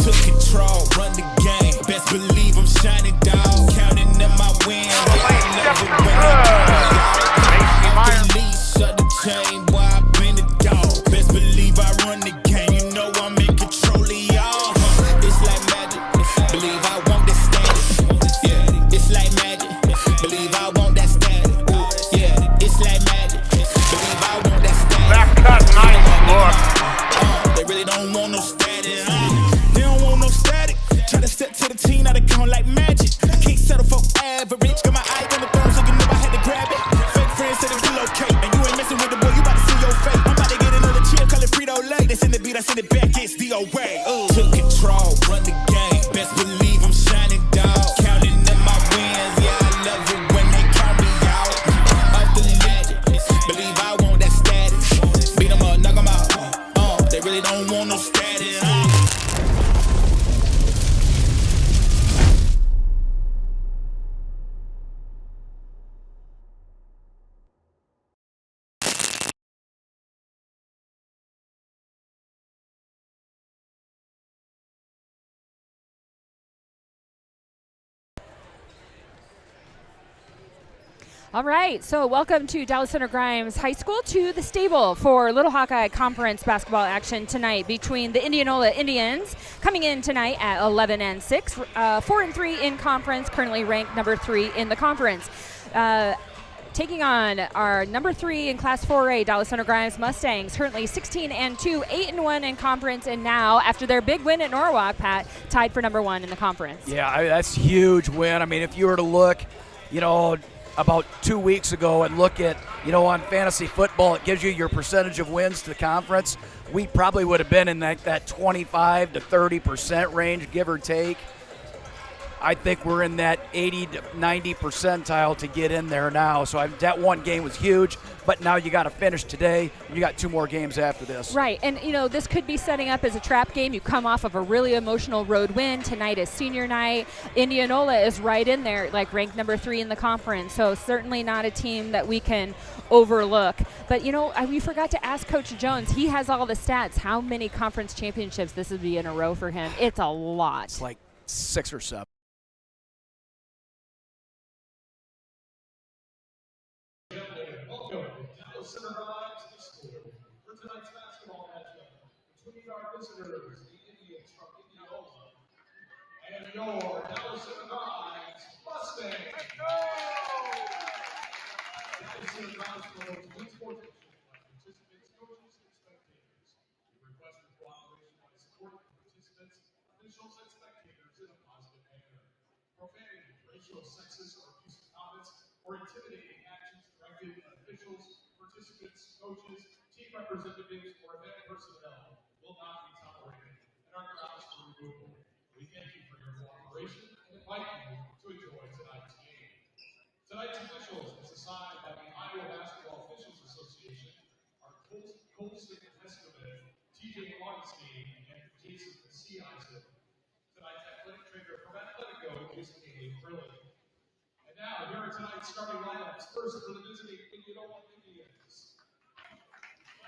Took control, run the game. Best believe I'm shining, dog. Counting up my wins. Shut the chain, boy, I've been a dog. Best believe I run the game. You know I'm in control of y'all. It's like magic. Believe I want that status. Yeah, it's like magic. Believe I want that status. Yeah, it's like magic. Believe I want that status. Back cut, nice look. They really don't want no status. They don't want no static. Try to step to the team, now they count like magic. I can't settle for average. Got my eye on the throne, so you know I had to grab it. Fake friends said it was okay, and you ain't messing with the boy. You about to see your fate. I'm about to get another chip, call it Frito-Lay. They send the beat, I send it back. It's DOA. Took control, run the game. Best believe I'm shining, dog. Counting up my wins, yeah, I love it when they count me out. Off the magic, believe I want that status. Beat 'em up, knock 'em out. They really don't want no status. All right, so welcome to Dallas Center Grimes High School, to the stable for Little Hawkeye Conference basketball action tonight between the Indianola Indians, coming in tonight at 11-6, 4-3 in conference, currently ranked number 3 in the conference. Taking on our number 3 in Class 4A, Dallas Center Grimes Mustangs, currently 16-2, 8-1 in conference, and now, after their big win at Norwalk, Pat, tied for number 1 in the conference. Yeah, that's a huge win. I mean, if you were to look, about 2 weeks ago and look at, on fantasy football, it gives you your percentage of wins to the conference. We probably would have been in that 25 to 30% range, give or take. I think we're in that 80 to 90 percentile to get in there now. So that one game was huge, but now you got to finish today. You got 2 more games after this. Right, and this could be setting up as a trap game. You come off of a really emotional road win. Tonight is senior night. Indianola is right in there, like ranked number 3 in the conference. So certainly not a team that we can overlook. But we forgot to ask Coach Jones. He has all the stats. How many conference championships this would be in a row for him? It's a lot. It's like 6 or 7. Visitors, the Indians from Indianola, and your Dallas Center Grimes Mustangs. Dallas Center Grimes promotes youth sports participants, coaches, and spectators. We request your cooperation by supporting participants, officials, and spectators in a positive manner. Profanity, racial, sexist, or abusive comments, or intimidating actions directed at officials, participants, coaches, team representatives, or event personnel will not be tolerated and are grounds for removal. We thank you for your cooperation and invite you to enjoy tonight's game. Tonight's officials, as assigned by the Iowa Basketball Officials Association, are Colston Escobar, TJ Augustine, and Jason Seisen. Tonight's athletic trainer from Athletico is Kaylee Brilliant. And now, here are tonight's starting lineups. First, for the visiting Indianola Indians.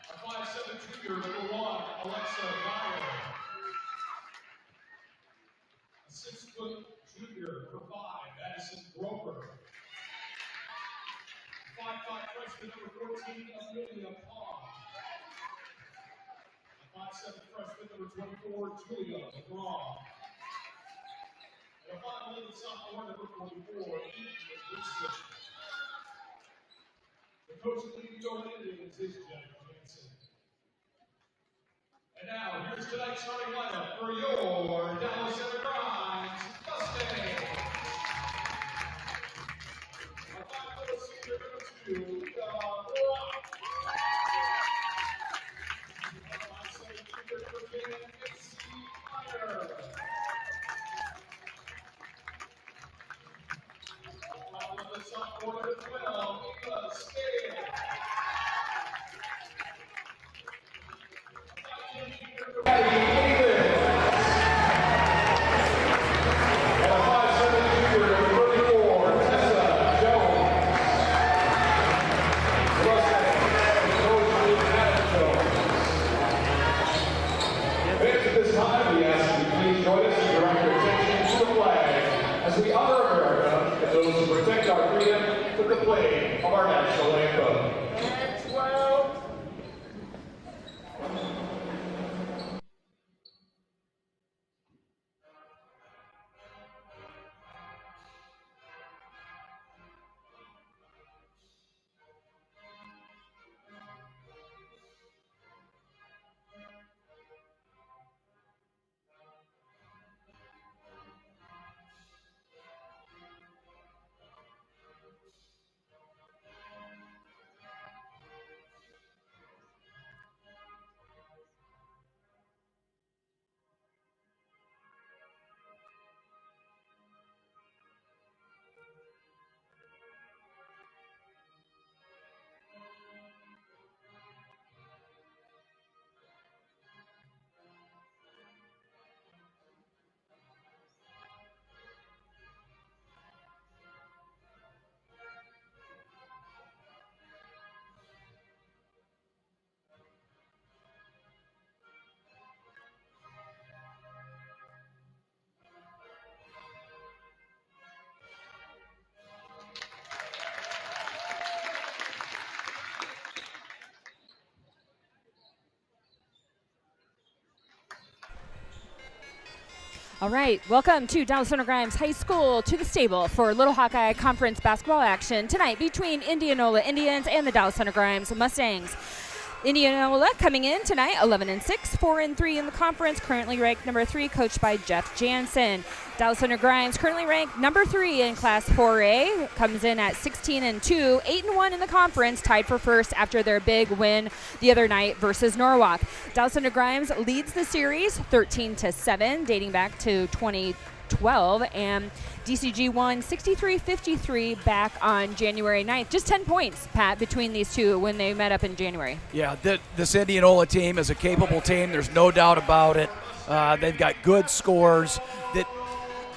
A 5'7" junior, number 1, Alexa Meyer. A 6' junior, number 5, Madison Grover. A 5'5" freshman, number 14, Amelia Pong. A 5'7" freshman, number 24, Julia LeBron. And a 5'11" sophomore, number 44, Eve Wilson. The coach of the Indianola Indians is Jeff. And now, here's tonight's starting lineup for your Dallas Center Grimes Mustangs. A 5'0" senior, number 2, Rock. A 5'7" junior, number 10, MC Meyer. A 5'11" sophomore, number 12, Eva Scale. the playing of our national anthem. 12. All right, welcome to Dallas Center Grimes High School to the stable for Little Hawkeye Conference basketball action tonight between Indianola Indians and the Dallas Center Grimes Mustangs. Indianola coming in tonight 11-6, 4-3 in the conference, currently ranked number 3, coached by Jeff Jansen. Dallas Center Grimes currently ranked number 3 in Class 4A, comes in at 16-2, 8-1 in the conference, tied for first after their big win the other night versus Norwalk. Dallas Center Grimes leads the series 13-7, dating back to 2012, and DCG won 63-53 back on January 9th. Just 10 points, Pat, between these two when they met up in January. Yeah, this Indianola team is a capable team. There's no doubt about it. They've got good scores.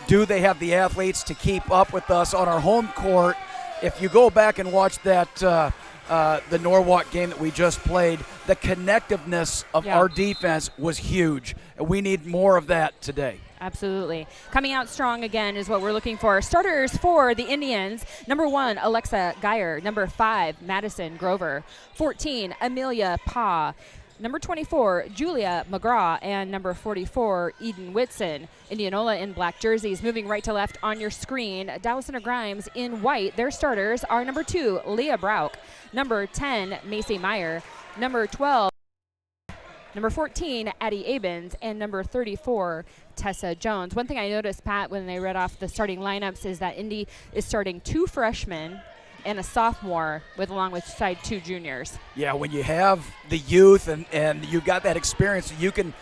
Do they have the athletes to keep up with us on our home court? If you go back and watch that the Norwalk game that we just played, the connectiveness of our defense was huge. We need more of that today. Absolutely. Coming out strong again is what we're looking for. Starters for the Indians, number 1, Alexa Geyer. Number 5, Madison Grover. 14, Amelia Pa. Number 24, Julia McGraw. And number 44, Eden Whitson. Indianola in black jerseys. Moving right to left on your screen, Dallas Center Grimes in white. Their starters are number 2, Leah Brauch. Number 10, Macy Meyer. Number 12, number 14, Addie Abens, and number 34, Tessa Jones. One thing I noticed, Pat, when they read off the starting lineups is that Indy is starting 2 freshmen and a sophomore along with 2 juniors. Yeah, when you have the youth and you've got that experience, you can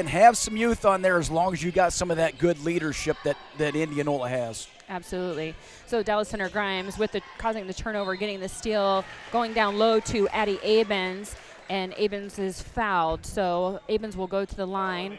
have some youth on there as long as you got some of that good leadership that Indianola has. Absolutely. So Dallas Center Grimes causing the turnover, getting the steal, going down low to Addie Abens. And Abens is fouled, so Abens will go to the line.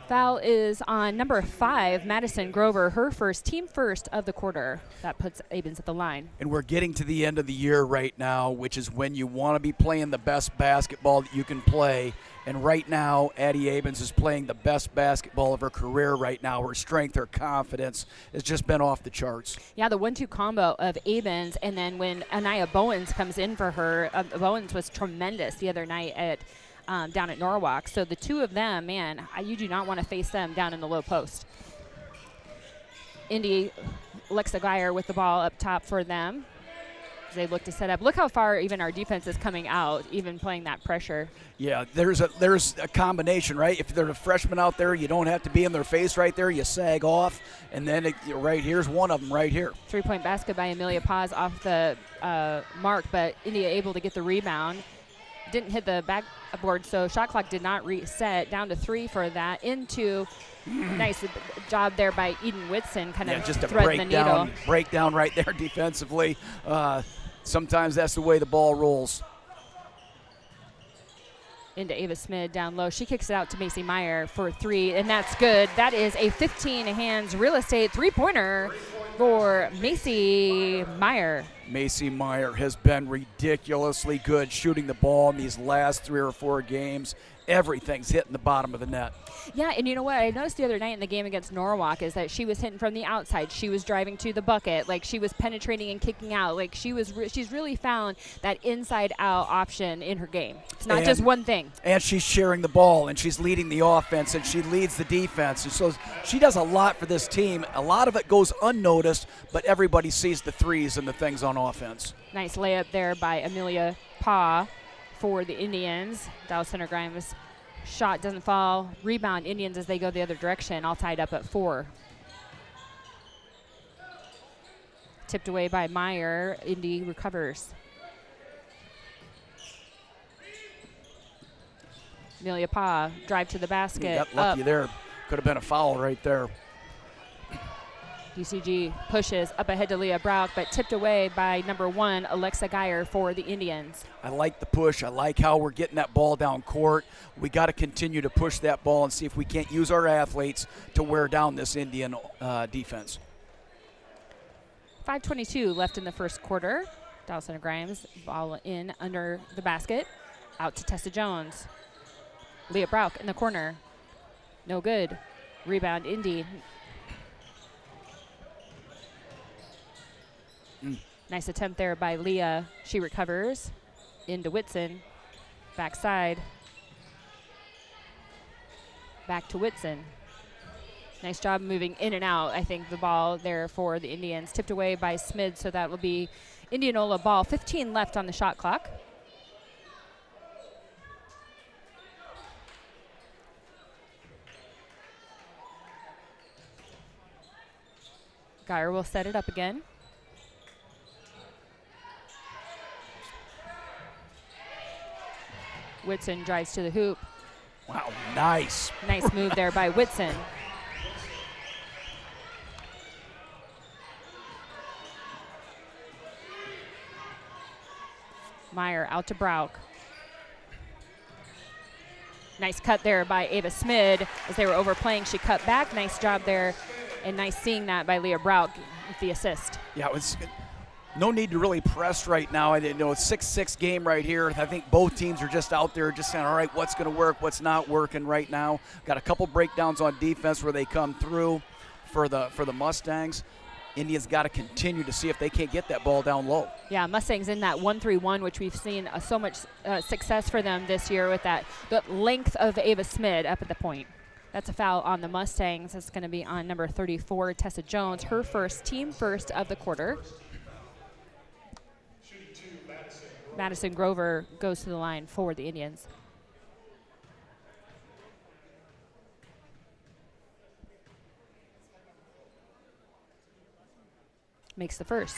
Foul is on number 5, Madison Grover, her team first of the quarter. That puts Abens at the line. And we're getting to the end of the year right now, which is when you want to be playing the best basketball that you can play. And right now, Addie Abens is playing the best basketball of her career right now. Her strength, her confidence has just been off the charts. Yeah, the 1-2 combo of Abens, and then when Anaya Bowens comes in for her, Bowens was tremendous the other night down at Norwalk. So the two of them, man, you do not want to face them down in the low post. Indy, Alexa Geyer with the ball up top for them. They look to set up. Look how far even our defense is coming out, even playing that pressure. Yeah, there's a combination, right? If they're a freshman out there, you don't have to be in their face right there. You sag off, and then right here's one of them right here. 3-point basket by Amelia Paz off the mark, but India able to get the rebound. Didn't hit the backboard, so shot clock did not reset. Down to 3 for that. Into nice job there by Eden Whitson, kind of just a thread the needle. Breakdown right there defensively. Sometimes that's the way the ball rolls. Into Ava Smith down low. She kicks it out to Macy Meyer for 3, and that's good. That is a 15-hands real estate 3-pointer for Macy Meyer. Macy Meyer has been ridiculously good shooting the ball in these last 3 or 4 games. Everything's hitting the bottom of the net. Yeah, and you know what I noticed the other night in the game against Norwalk is that she was hitting from the outside. She was driving to the bucket. Like, she was penetrating and kicking out. Like, she's really found that inside-out option in her game. It's not just one thing. And she's sharing the ball, and she's leading the offense, and she leads the defense. And so she does a lot for this team. A lot of it goes unnoticed, but everybody sees the threes and the things on offense. Nice layup there by Amelia Pa for the Indians. Dallas Center Grimes shot doesn't fall. Rebound Indians as they go the other direction, all tied up at 4. Tipped away by Meyer. Indy recovers. Amelia Pa, drive to the basket. You got lucky there. Could have been a foul right there. DCG pushes up ahead to Leah Brock, but tipped away by number 1, Alexa Geyer for the Indians. I like the push. I like how we're getting that ball down court. We got to continue to push that ball and see if we can't use our athletes to wear down this Indian defense. 5:22 left in the first quarter. Dallas Center Grimes, ball in under the basket. Out to Tessa Jones. Leah Brock in the corner. No good. Rebound, Indy. Nice attempt there by Leah. She recovers. Into Whitson. Backside. Back to Whitson. Nice job moving in and out. I think the ball there for the Indians. Tipped away by Smid, so that will be Indianola ball. 15 left on the shot clock. Geyer will set it up again. Whitson drives to the hoop. Wow, nice. Nice move there by Whitson. Meyer out to Brock. Nice cut there by Ava Smid. As they were overplaying, she cut back. Nice job there, and nice seeing that by Leah Brock with the assist. Yeah, it was no need to really press right now. I didn't know it's 6-6 game right here. I think both teams are just out there just saying, all right, what's going to work, what's not working right now. Got a couple breakdowns on defense where they come through for the Mustangs. Indians got to continue to see if they can't get that ball down low. Yeah, Mustangs in that 1-3-1, which we've seen so much success for them this year with the length of Ava Smid up at the point. That's a foul on the Mustangs. It's going to be on number 34, Tessa Jones, her first, team first of the quarter. Madison Grover goes to the line for the Indians. Makes the first.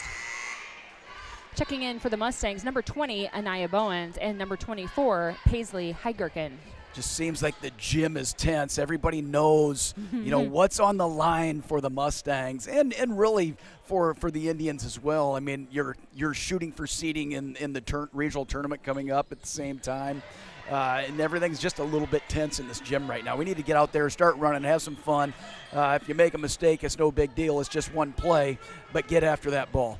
Checking in for the Mustangs, number 20, Anaya Bowens, and number 24, Paisley Heigerken. Just seems like the gym is tense. Everybody knows, what's on the line for the Mustangs and really for the Indians as well. I mean, you're shooting for seeding in the regional tournament coming up at the same time. And everything's just a little bit tense in this gym right now. We need to get out there, start running, have some fun. If you make a mistake, it's no big deal. It's just one play, but get after that ball.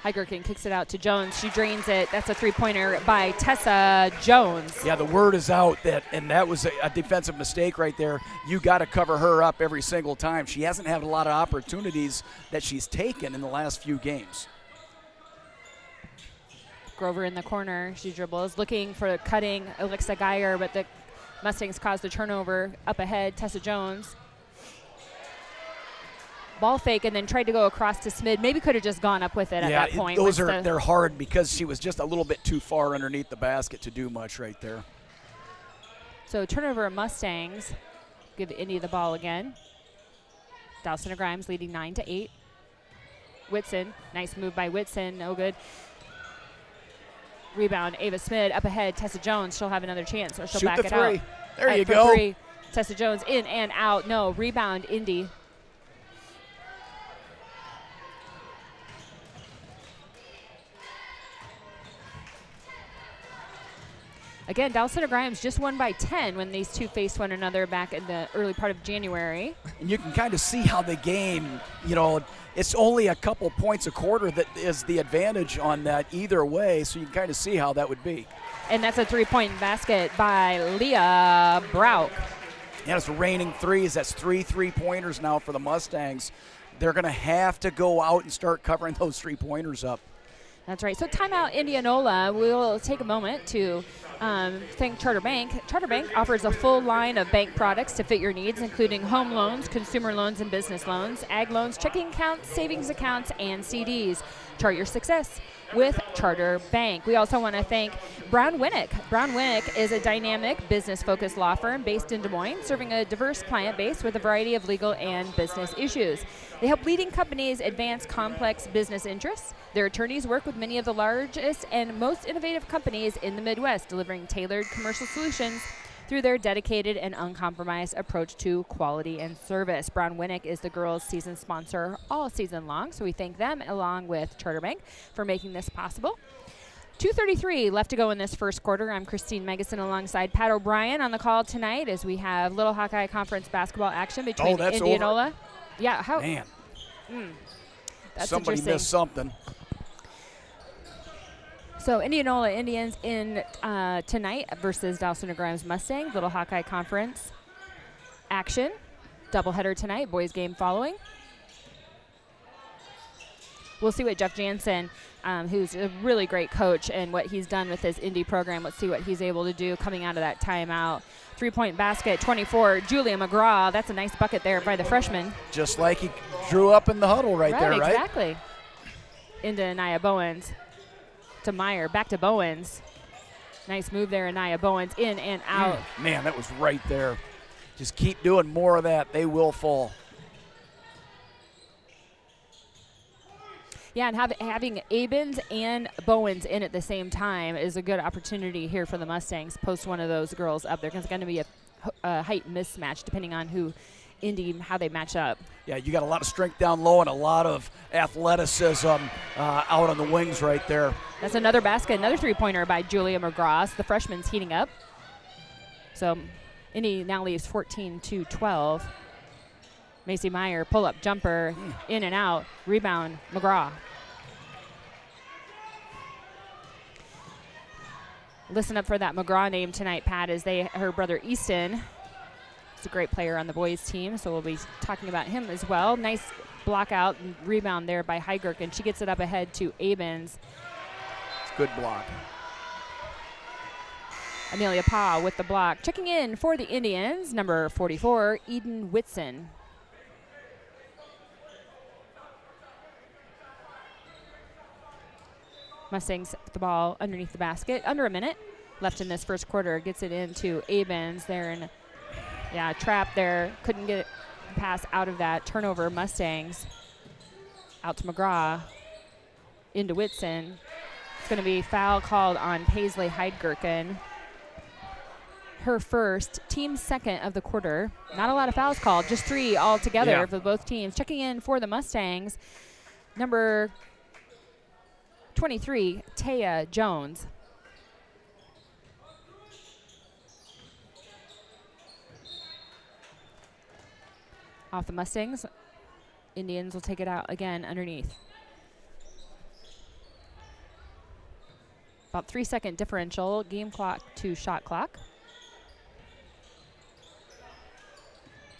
Heigerken kicks it out to Jones. She drains it. That's a three-pointer by Tessa Jones. Yeah, the word is out that was a defensive mistake right there. You got to cover her up every single time. She hasn't had a lot of opportunities that she's taken in the last few games. Grover in the corner. She dribbles, looking for cutting Alexa Geyer, but the Mustangs caused the turnover. Up ahead, Tessa Jones. Ball fake and then tried to go across to Smid. Maybe could have just gone up with it at that point. They're hard because she was just a little bit too far underneath the basket to do much right there. So turnover Mustangs. Give Indy the ball again. Dallas Center Grimes leading 9-8. Whitson, nice move by Whitson, no good. Rebound, Ava Smid up ahead. Tessa Jones, she'll have another chance, or she'll back it out. There you go. Three. Tessa Jones in and out. No, rebound, Indy. Again, Dallas Center Grimes just won by 10 when these two faced one another back in the early part of January. And you can kind of see how the game, it's only a couple points a quarter that is the advantage on that either way, so you can kind of see how that would be. And that's a three-point basket by Leah Brauk. And it's raining threes. That's 3 3-pointers now for the Mustangs. They're going to have to go out and start covering those 3-pointers up. That's right. So timeout Indianola. We'll take a moment to thank Charter Bank. Charter Bank offers a full line of bank products to fit your needs, including home loans, consumer loans, and business loans, ag loans, checking accounts, savings accounts, and CDs. Chart your success with Charter Bank. We also want to thank Brown Winnick. Brown Winnick is a dynamic, business-focused law firm based in Des Moines, serving a diverse client base with a variety of legal and business issues. They help leading companies advance complex business interests. Their attorneys work with many of the largest and most innovative companies in the Midwest, delivering tailored commercial solutions through their dedicated and uncompromised approach to quality and service. Brown Winnick is the girls' season sponsor all season long, so we thank them along with Charter Bank for making this possible. 2:33 left to go in this first quarter. I'm Christine Megason alongside Pat O'Brien on the call tonight as we have Little Hawkeye Conference basketball action between Indianola. Over. Yeah, how? Man. That's somebody missed something. So Indianola Indians in tonight versus Dallas Center Grimes Mustangs, Little Hawkeye Conference action. Doubleheader tonight, boys game following. We'll see what Jeff Jansen, who's a really great coach, and what he's done with his Indy program. Let's see what he's able to do coming out of that timeout. 3-point basket, 24, Julia McGraw. That's a nice bucket there by the freshman. Just like he drew up in the huddle right there, right? Exactly. Into Nia Bowens. To Meyer, back to Bowens. Nice move there, Nia Bowens, in and out. Man, that was right there. Just keep doing more of that. They will fall. Yeah, and having Abens and Bowens in at the same time is a good opportunity here for the Mustangs. Post one of those girls up. There's going to be a height mismatch depending on how they match up. Yeah, you got a lot of strength down low and a lot of athleticism out on the wings right there. That's another basket, another three-pointer by Julia McGraw. The freshman's heating up. So Indy now leaves 14-12. Macy Meyer, pull-up jumper, in and out, rebound, McGraw. Listen up for that McGraw name tonight, Pat, as her brother Easton. He's a great player on the boys team, so we'll be talking about him as well. Nice block out and rebound there by Heigerk, and she gets it up ahead to Abens. It's a good block. Amelia Pa with the block. Checking in for the Indians, number 44, Eden Whitson. Mustangs put the ball underneath the basket. Under a minute left in this first quarter. Gets it into Abens there, and trap there. Couldn't get it pass out of that. Turnover, Mustangs. Out to McGraw. Into Whitson. It's going to be foul called on Paisley Heidgerken. Her first, team second of the quarter. Not a lot of fouls called, just 3 altogether for both teams. Checking in for the Mustangs, number 23, Taya Jones. Off the Mustangs, Indians will take it out again underneath. About 3-second differential, game clock to shot clock.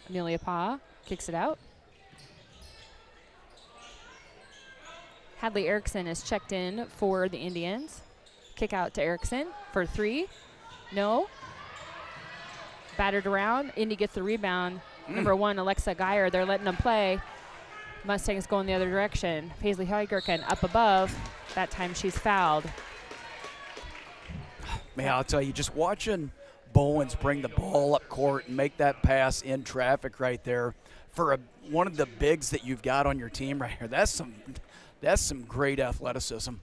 Amelia Pa kicks it out. Hadley Erickson is checked in for the Indians. Kick out to Erickson for 3. No. Battered around. Indy gets the rebound. Number 1, Alexa Geyer. They're letting them play. Mustangs going the other direction. Paisley Heigerken up above. That time she's fouled. Man, I'll tell you, just watching Bowens bring the ball up court and make that pass in traffic right there for one of the bigs that you've got on your team right here. That's some great athleticism.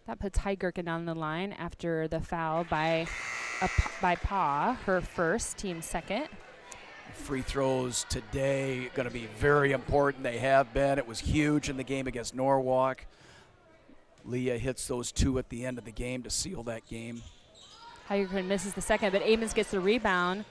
That puts Heigerken on the line after the foul by Pa, her first, team second. Free throws today going to be very important. They have been. It was huge in the game against Norwalk. Leah hits those 2 at the end of the game to seal that game. Heigerkin misses the second, but Amons gets the rebound.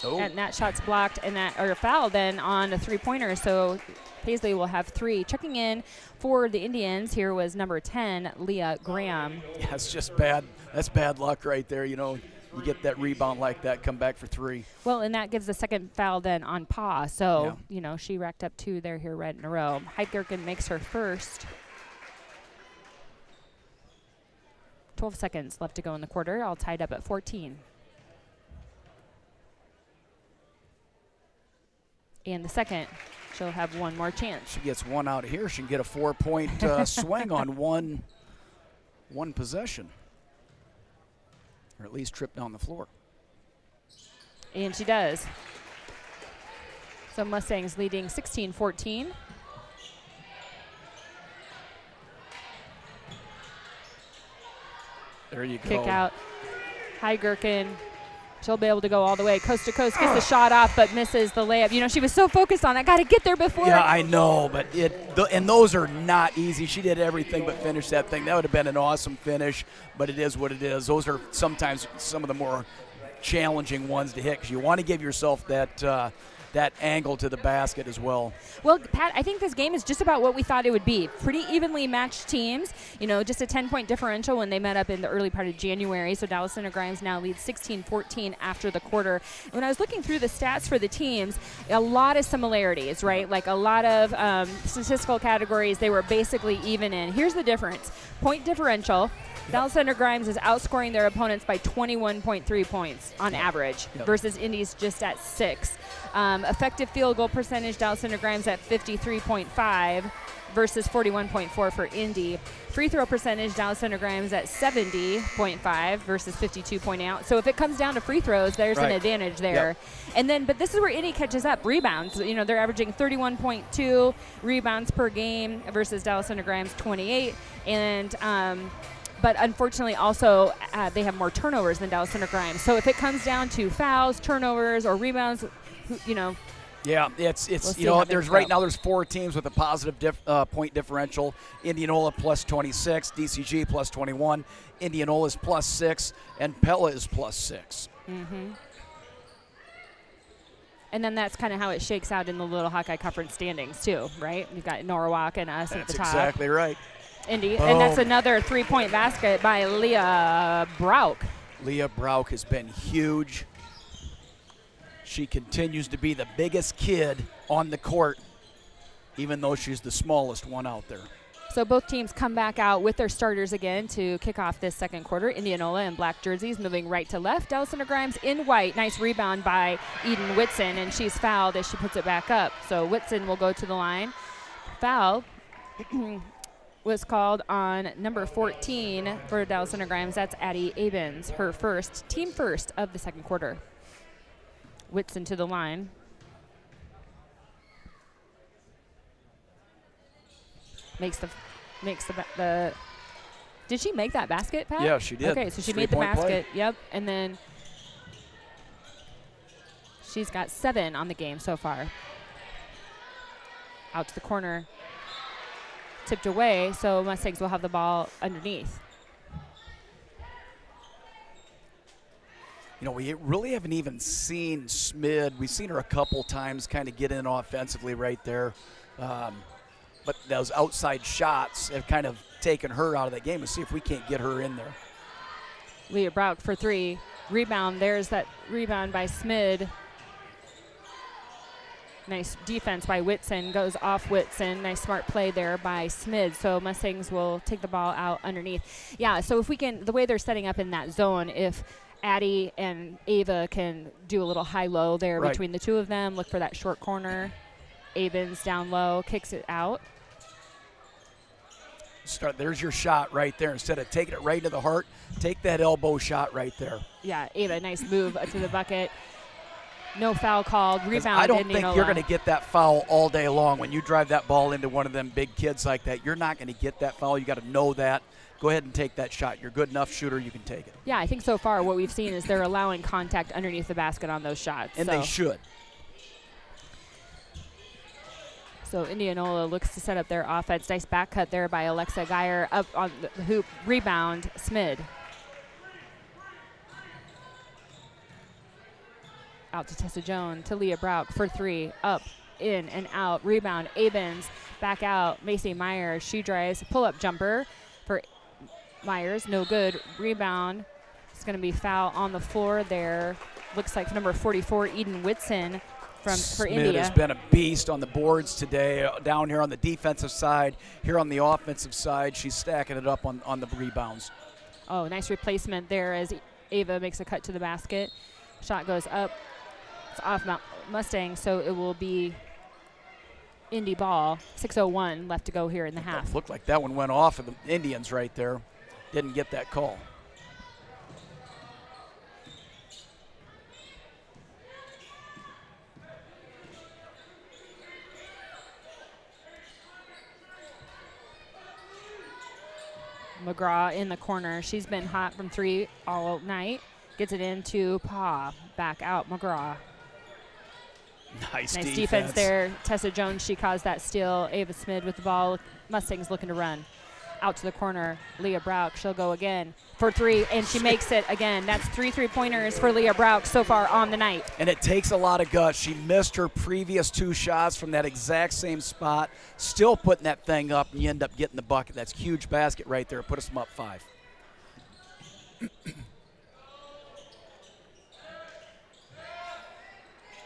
Oh. And that shot's blocked and that or foul then on a three-pointer. So Paisley will have 3. Checking in for the Indians here was number 10, Leah Graham. Yeah, it's just bad. That's bad luck right there. You know, you get that rebound like that, come back for 3. Well, and that gives the second foul then on Pa. So, you know, she racked up 2 there here right in a row. Heigerkin makes her first. 12 seconds left to go in the quarter, all tied up at 14. And the second, she'll have one more chance. She gets one out here. She can get a 4-point swing on one possession. Or at least trip down the floor. And she does. So Mustangs leading 16-14. There you go. Kick out. Heigerkin. She'll be able to go all the way coast to coast. Gets the shot off, but misses the layup. You know, she was so focused on that. Got to get there before. Yeah, I know, but and those are not easy. She did everything but finish that thing. That would have been an awesome finish, but it is what it is. Those are sometimes some of the more challenging ones to hit because you want to give yourself that angle to the basket as well. Well, Pat, I think this game is just about what we thought it would be. Pretty evenly matched teams. You know, just a 10-point differential when they met up in the early part of January. So Dallas Center Grimes now leads 16-14 after the quarter. When I was looking through the stats for the teams, a lot of similarities, right? Like a lot of statistical categories they were basically even in. Here's the difference. Point differential. Dallas Center Grimes is outscoring their opponents by 21.3 points on average versus Indy's just at 6. Effective field goal percentage, Dallas Center Grimes at 53.5 versus 41.4 for Indy. Free throw percentage, Dallas Center Grimes at 70.5 versus 52.8. So if it comes down to free throws, there's an advantage there. And then, but this is where Indy catches up. Rebounds, you know, they're averaging 31.2 rebounds per game versus Dallas Center Grimes 28. And but unfortunately also they have more turnovers than Dallas Center Grimes. So if it comes down to fouls, turnovers, or rebounds, you know. Yeah, it's we'll you know, there's right now there's 4 teams with a positive point differential. Indianola plus 26, DCG plus 21, Indianola is plus 6, and Pella is plus 6. Mm-hmm. And then that's kind of how it shakes out in the Little Hawkeye Conference standings too, right? You've got Norwalk and us at the top. That's exactly right. Indy, Boom. and that's another 3-point basket by Leah Brauk. Leah Brauk has been huge. She continues to be the biggest kid on the court, even though she's the smallest one out there. So both teams come back out with their starters again to kick off this second quarter. Indianola in black jerseys moving right to left. Dallas Center Grimes in white. Nice rebound by Eden Whitson, and she's fouled as she puts it back up. So Whitson will go to the line. Foul was called on number 14 for Dallas Center Grimes. That's Addie Abens, her first, team first of the second quarter. Whitson to the line. Makes the did she make that basket, Pat? Yeah, she did. Okay, so she made the 3-point basket. play. Yep, and then she's got 7 on the game so far. Out to the corner. Tipped away, so Mustangs will have the ball underneath. You know, we really haven't even seen Smid. We've seen her a couple times kind of get in offensively right there. But those outside shots have kind of taken her out of that game. Let's see if we can't get her in there. Leah Brauk for 3. Rebound. There's that rebound by Smid. Nice defense by Whitson. Goes off Whitson. Nice smart play there by Smid. So Mustangs will take the ball out underneath. Yeah, so if we can, the way they're setting up in that zone, if Addie and Ava can do a little high-low there between the two of them, look for that short corner. Abens down low, kicks it out. There's your shot right there. Instead of taking it right to the heart, take that elbow shot right there. Yeah, Ava, nice move to the bucket. No foul called. Rebound. I don't think you're going to get that foul all day long. When you drive that ball into one of them big kids like that, you're not going to get that foul. You got to know that. Go ahead and take that shot. You're a good enough shooter, you can take it. Yeah, I think so far what we've seen is they're allowing contact underneath the basket on those shots. And they should. So Indianola looks to set up their offense. Nice back cut there by Alexa Geyer. Up on the hoop. Rebound, Smid. Out to Tessa Jones, to Leah Brock for 3, up, in, and out. Rebound, Abens, back out. Macy Myers, she drives, pull-up jumper for Myers, no good. Rebound, it's going to be foul on the floor there. Looks like number 44, Eden Whitson for India. Has been a beast on the boards today, down here on the defensive side. Here on the offensive side, she's stacking it up on the rebounds. Oh, nice replacement there as Ava makes a cut to the basket. Shot goes up. It's off Mustang, so it will be Indy ball. 6:01 left to go here in the half. Looked like that one went off of the Indians right there. Didn't get that call. McGraw in the corner. She's been hot from 3 all night. Gets it into Pa. Back out, McGraw. Nice defense there. Tessa Jones, she caused that steal. Ava Smith with the ball. Mustangs looking to run. Out to the corner. Leah Brock, she'll go again for 3, and she makes it again. That's 3 3-pointers for Leah Brock so far on the night. And it takes a lot of guts. She missed her previous 2 shots from that exact same spot. Still putting that thing up, and you end up getting the bucket. That's a huge basket right there. Put us up 5.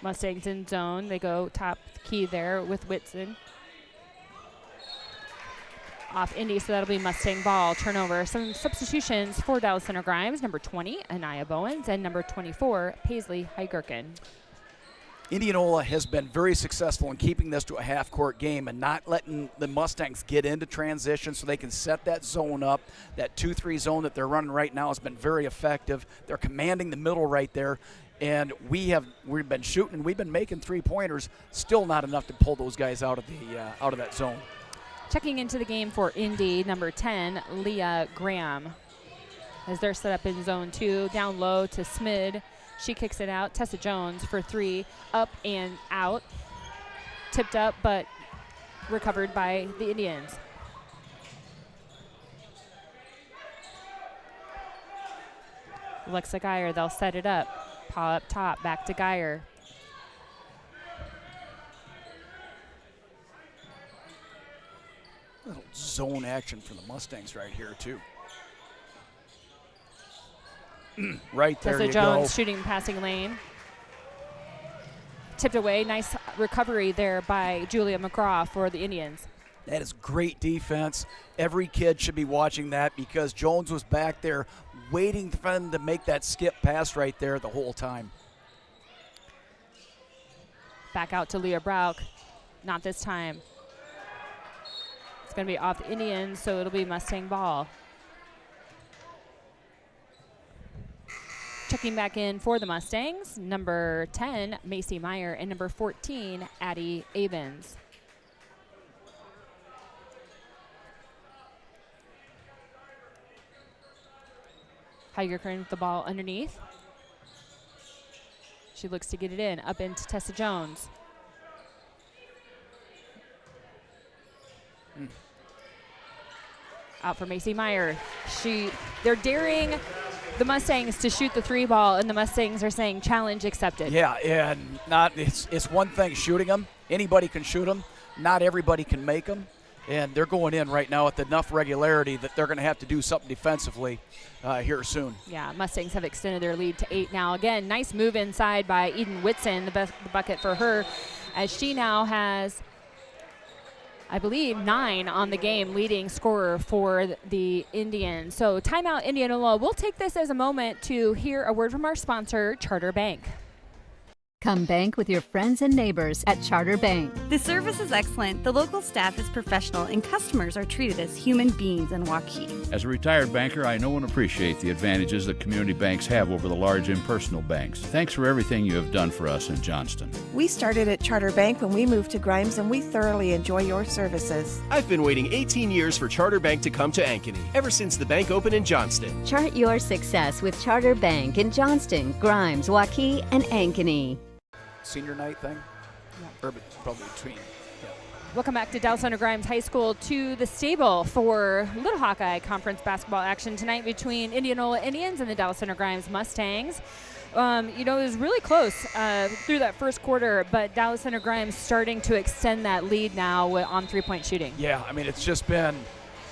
Mustangs in zone. They go top key there with Whitson. Off Indy, so that'll be Mustang ball. Turnover. Some substitutions for Dallas Center Grimes. Number 20, Anaya Bowens, and number 24, Paisley Heigerken. Indianola has been very successful in keeping this to a half-court game and not letting the Mustangs get into transition so they can set that zone up. That 2-3 zone that they're running right now has been very effective. They're commanding the middle right there. And we've been shooting, we've been making 3-pointers, still not enough to pull those guys out of that zone. Checking into the game for Indy, number 10, Leah Graham. As they're set up in zone 2, down low to Smid. She kicks it out. Tessa Jones for 3, up and out. Tipped up, but recovered by the Indians. Alexa Geyer, they'll set it up. Paw up top, back to Geyer. Little zone action for the Mustangs right here, too. Right there, Tessa you Jones go. shooting passing lane. Tipped away. Nice recovery there by Julia McGraw for the Indians. That is great defense. Every kid should be watching that because Jones was back there waiting for them to make that skip pass right there the whole time. Back out to Leah Brock. Not this time. It's going to be off the Indians, so it'll be Mustang ball. Checking back in for the Mustangs, number 10, Macy Meyer, and number 14, Addie Avens. Heigerken with the ball underneath. She looks to get it in, up into Tessa Jones. Out for Macy Meyer. They're daring the Mustangs to shoot the 3 ball, and the Mustangs are saying challenge accepted. Yeah, and it's one thing shooting them. Anybody can shoot them. Not everybody can make them. And they're going in right now with enough regularity that they're going to have to do something defensively here soon. Yeah, Mustangs have extended their lead to 8 now. Again, nice move inside by Eden Whitson, the bucket for her, as she now has, I believe, 9 on the game, leading scorer for the Indians. So timeout, Indianola. We'll take this as a moment to hear a word from our sponsor, Charter Bank. Come bank with your friends and neighbors at Charter Bank. The service is excellent, the local staff is professional, and customers are treated as human beings in Waukee. As a retired banker, I know and appreciate the advantages that community banks have over the large impersonal banks. Thanks for everything you have done for us in Johnston. We started at Charter Bank when we moved to Grimes, and we thoroughly enjoy your services. I've been waiting 18 years for Charter Bank to come to Ankeny, ever since the bank opened in Johnston. Chart your success with Charter Bank in Johnston, Grimes, Waukee, and Ankeny. Senior night thing? Yeah. Or probably between. Yeah. Welcome back to Dallas Center Grimes High School, to the stable for Little Hawkeye Conference basketball action tonight between Indianola Indians and the Dallas Center Grimes Mustangs. It was really close through that first quarter, but Dallas Center Grimes starting to extend that lead now on three-point shooting. Yeah, I mean, it's just been,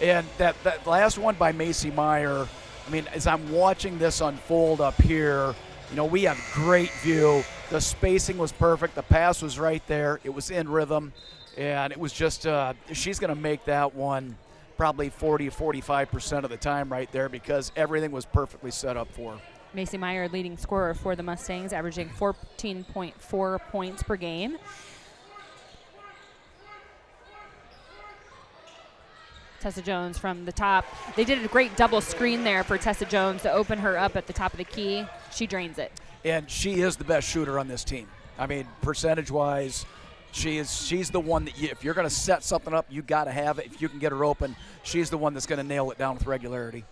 and that last one by Macy Meyer, I mean, as I'm watching this unfold up here, we have great view. The spacing was perfect. The pass was right there. It was in rhythm, and it was just, she's going to make that one probably 40-45% of the time right there because everything was perfectly set up for her. Macy Meyer, leading scorer for the Mustangs, averaging 14.4 points per game. Tessa Jones from the top. They did a great double screen there for Tessa Jones to open her up at the top of the key. She drains it. And she is the best shooter on this team. I mean, percentage-wise, she's the one that if you're going to set something up, you got to have it. If you can get her open, she's the one that's going to nail it down with regularity.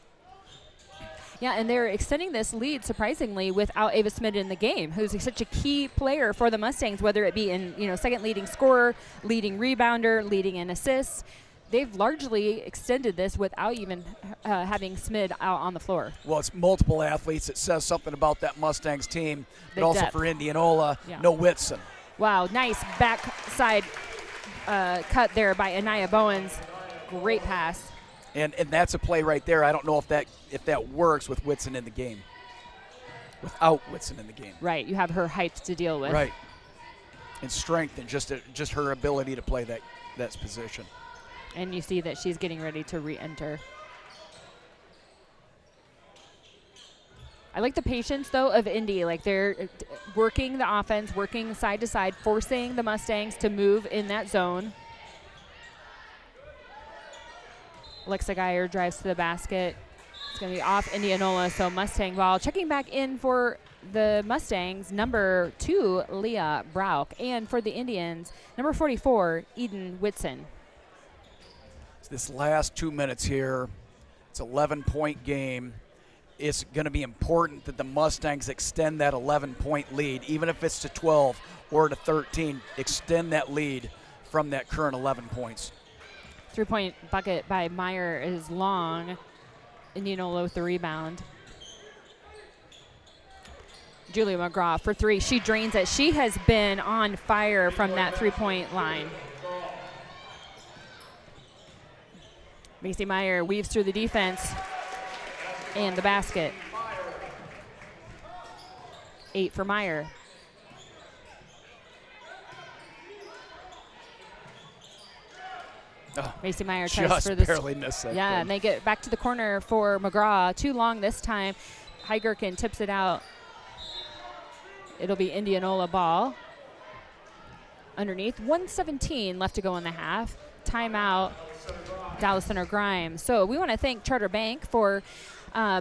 Yeah, and they're extending this lead, surprisingly, without Ava Smith in the game, who's such a key player for the Mustangs, whether it be in, second leading scorer, leading rebounder, leading in assists. They've largely extended this without even having Smith out on the floor. Well, it's multiple athletes. It says something about that Mustangs team, but The also depth. for Indianola, no Whitson. Wow, nice backside cut there by Anaya Bowens. Great pass. And that's a play right there. I don't know if that works with Whitson in the game. Without Whitson in the game. Right, you have her height to deal with. Right. And strength and just her ability to play that position. And you see that she's getting ready to re-enter. I like the patience, though, of Indy. Like, they're working the offense, working side to side, forcing the Mustangs to move in that zone. Alexa Geyer drives to the basket. It's going to be off Indianola, so Mustang ball. Checking back in for the Mustangs, number 2, Leah Brauch. And for the Indians, number 44, Eden Whitson. This last 2 minutes here, it's an 11-point game. It's going to be important that the Mustangs extend that 11-point lead, even if it's to 12 or to 13, extend that lead from that current 11 points. 3-point bucket by Meyer is long. Indianola with the rebound. Julia McGraw for 3. She drains it. She has been on fire from that 3-point line. Macy Meyer weaves through the defense and the basket. 8 for Meyer. Oh, Macy Meyer tries for just this. barely missed that. Yeah, thing. and they get back to the corner for McGraw. Too long this time. Heigerken tips it out. It'll be Indianola ball. Underneath, 1:17 left to go in the half. Timeout, Dallas Center Grimes. So we want to thank Charter Bank for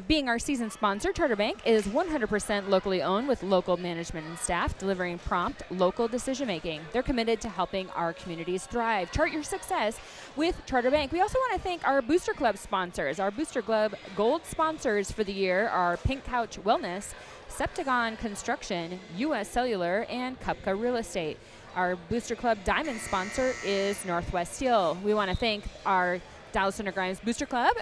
being our season sponsor. Charter Bank is 100% locally owned with local management and staff delivering prompt local decision making. They're committed to helping our communities thrive. Chart your success with Charter Bank. We also want to thank our Booster Club sponsors. Our Booster Club gold sponsors for the year are Pink Couch Wellness, Septagon Construction, U.S. Cellular, and Kupka Real Estate. Our Booster Club Diamond sponsor is Northwest Steel. We want to thank our Dallas Center Grimes Booster Club,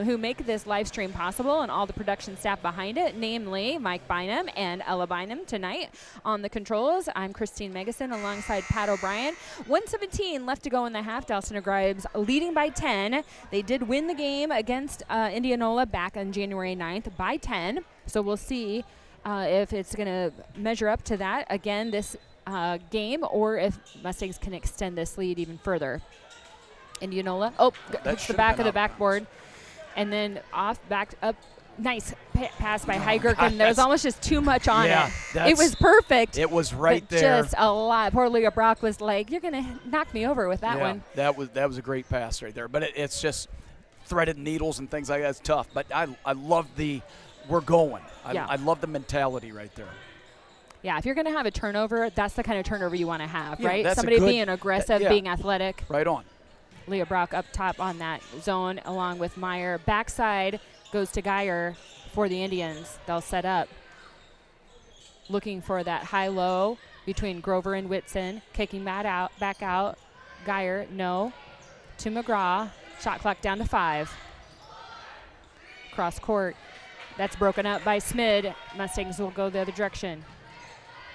who make this live stream possible, and all the production staff behind it, namely Mike Bynum and Ella Bynum tonight on the controls. I'm Christine Megason alongside Pat O'Brien. 1:17 left to go in the half. Dallas Center Grimes leading by 10. They did win the game against Indianola back on January 9th by 10. So we'll see if it's going to measure up to that again this game, or if Mustangs can extend this lead even further. Indianola, hits the back of the backboard, and then back up. Nice pass by Heigerken. There was almost just too much on it. It was perfect. It was right there. Just a lot. Poor Leah Brauch was like, "You're gonna knock me over with that one." That was a great pass right there. But it's just threaded needles and things like that. It's tough. But I love we're going. I love the mentality right there. Yeah, if you're going to have a turnover, that's the kind of turnover you want to have, Yeah, right? that's Somebody being aggressive, being athletic. Right on. Leah Brauch up top on that zone along with Meyer. Backside goes to Geyer for the Indians. They'll set up. Looking for that high-low between Grover and Whitson. Kicking that out, back out. Geyer, no. To McGraw. Shot clock down to 5. Cross court. That's broken up by Smid. Mustangs will go the other direction.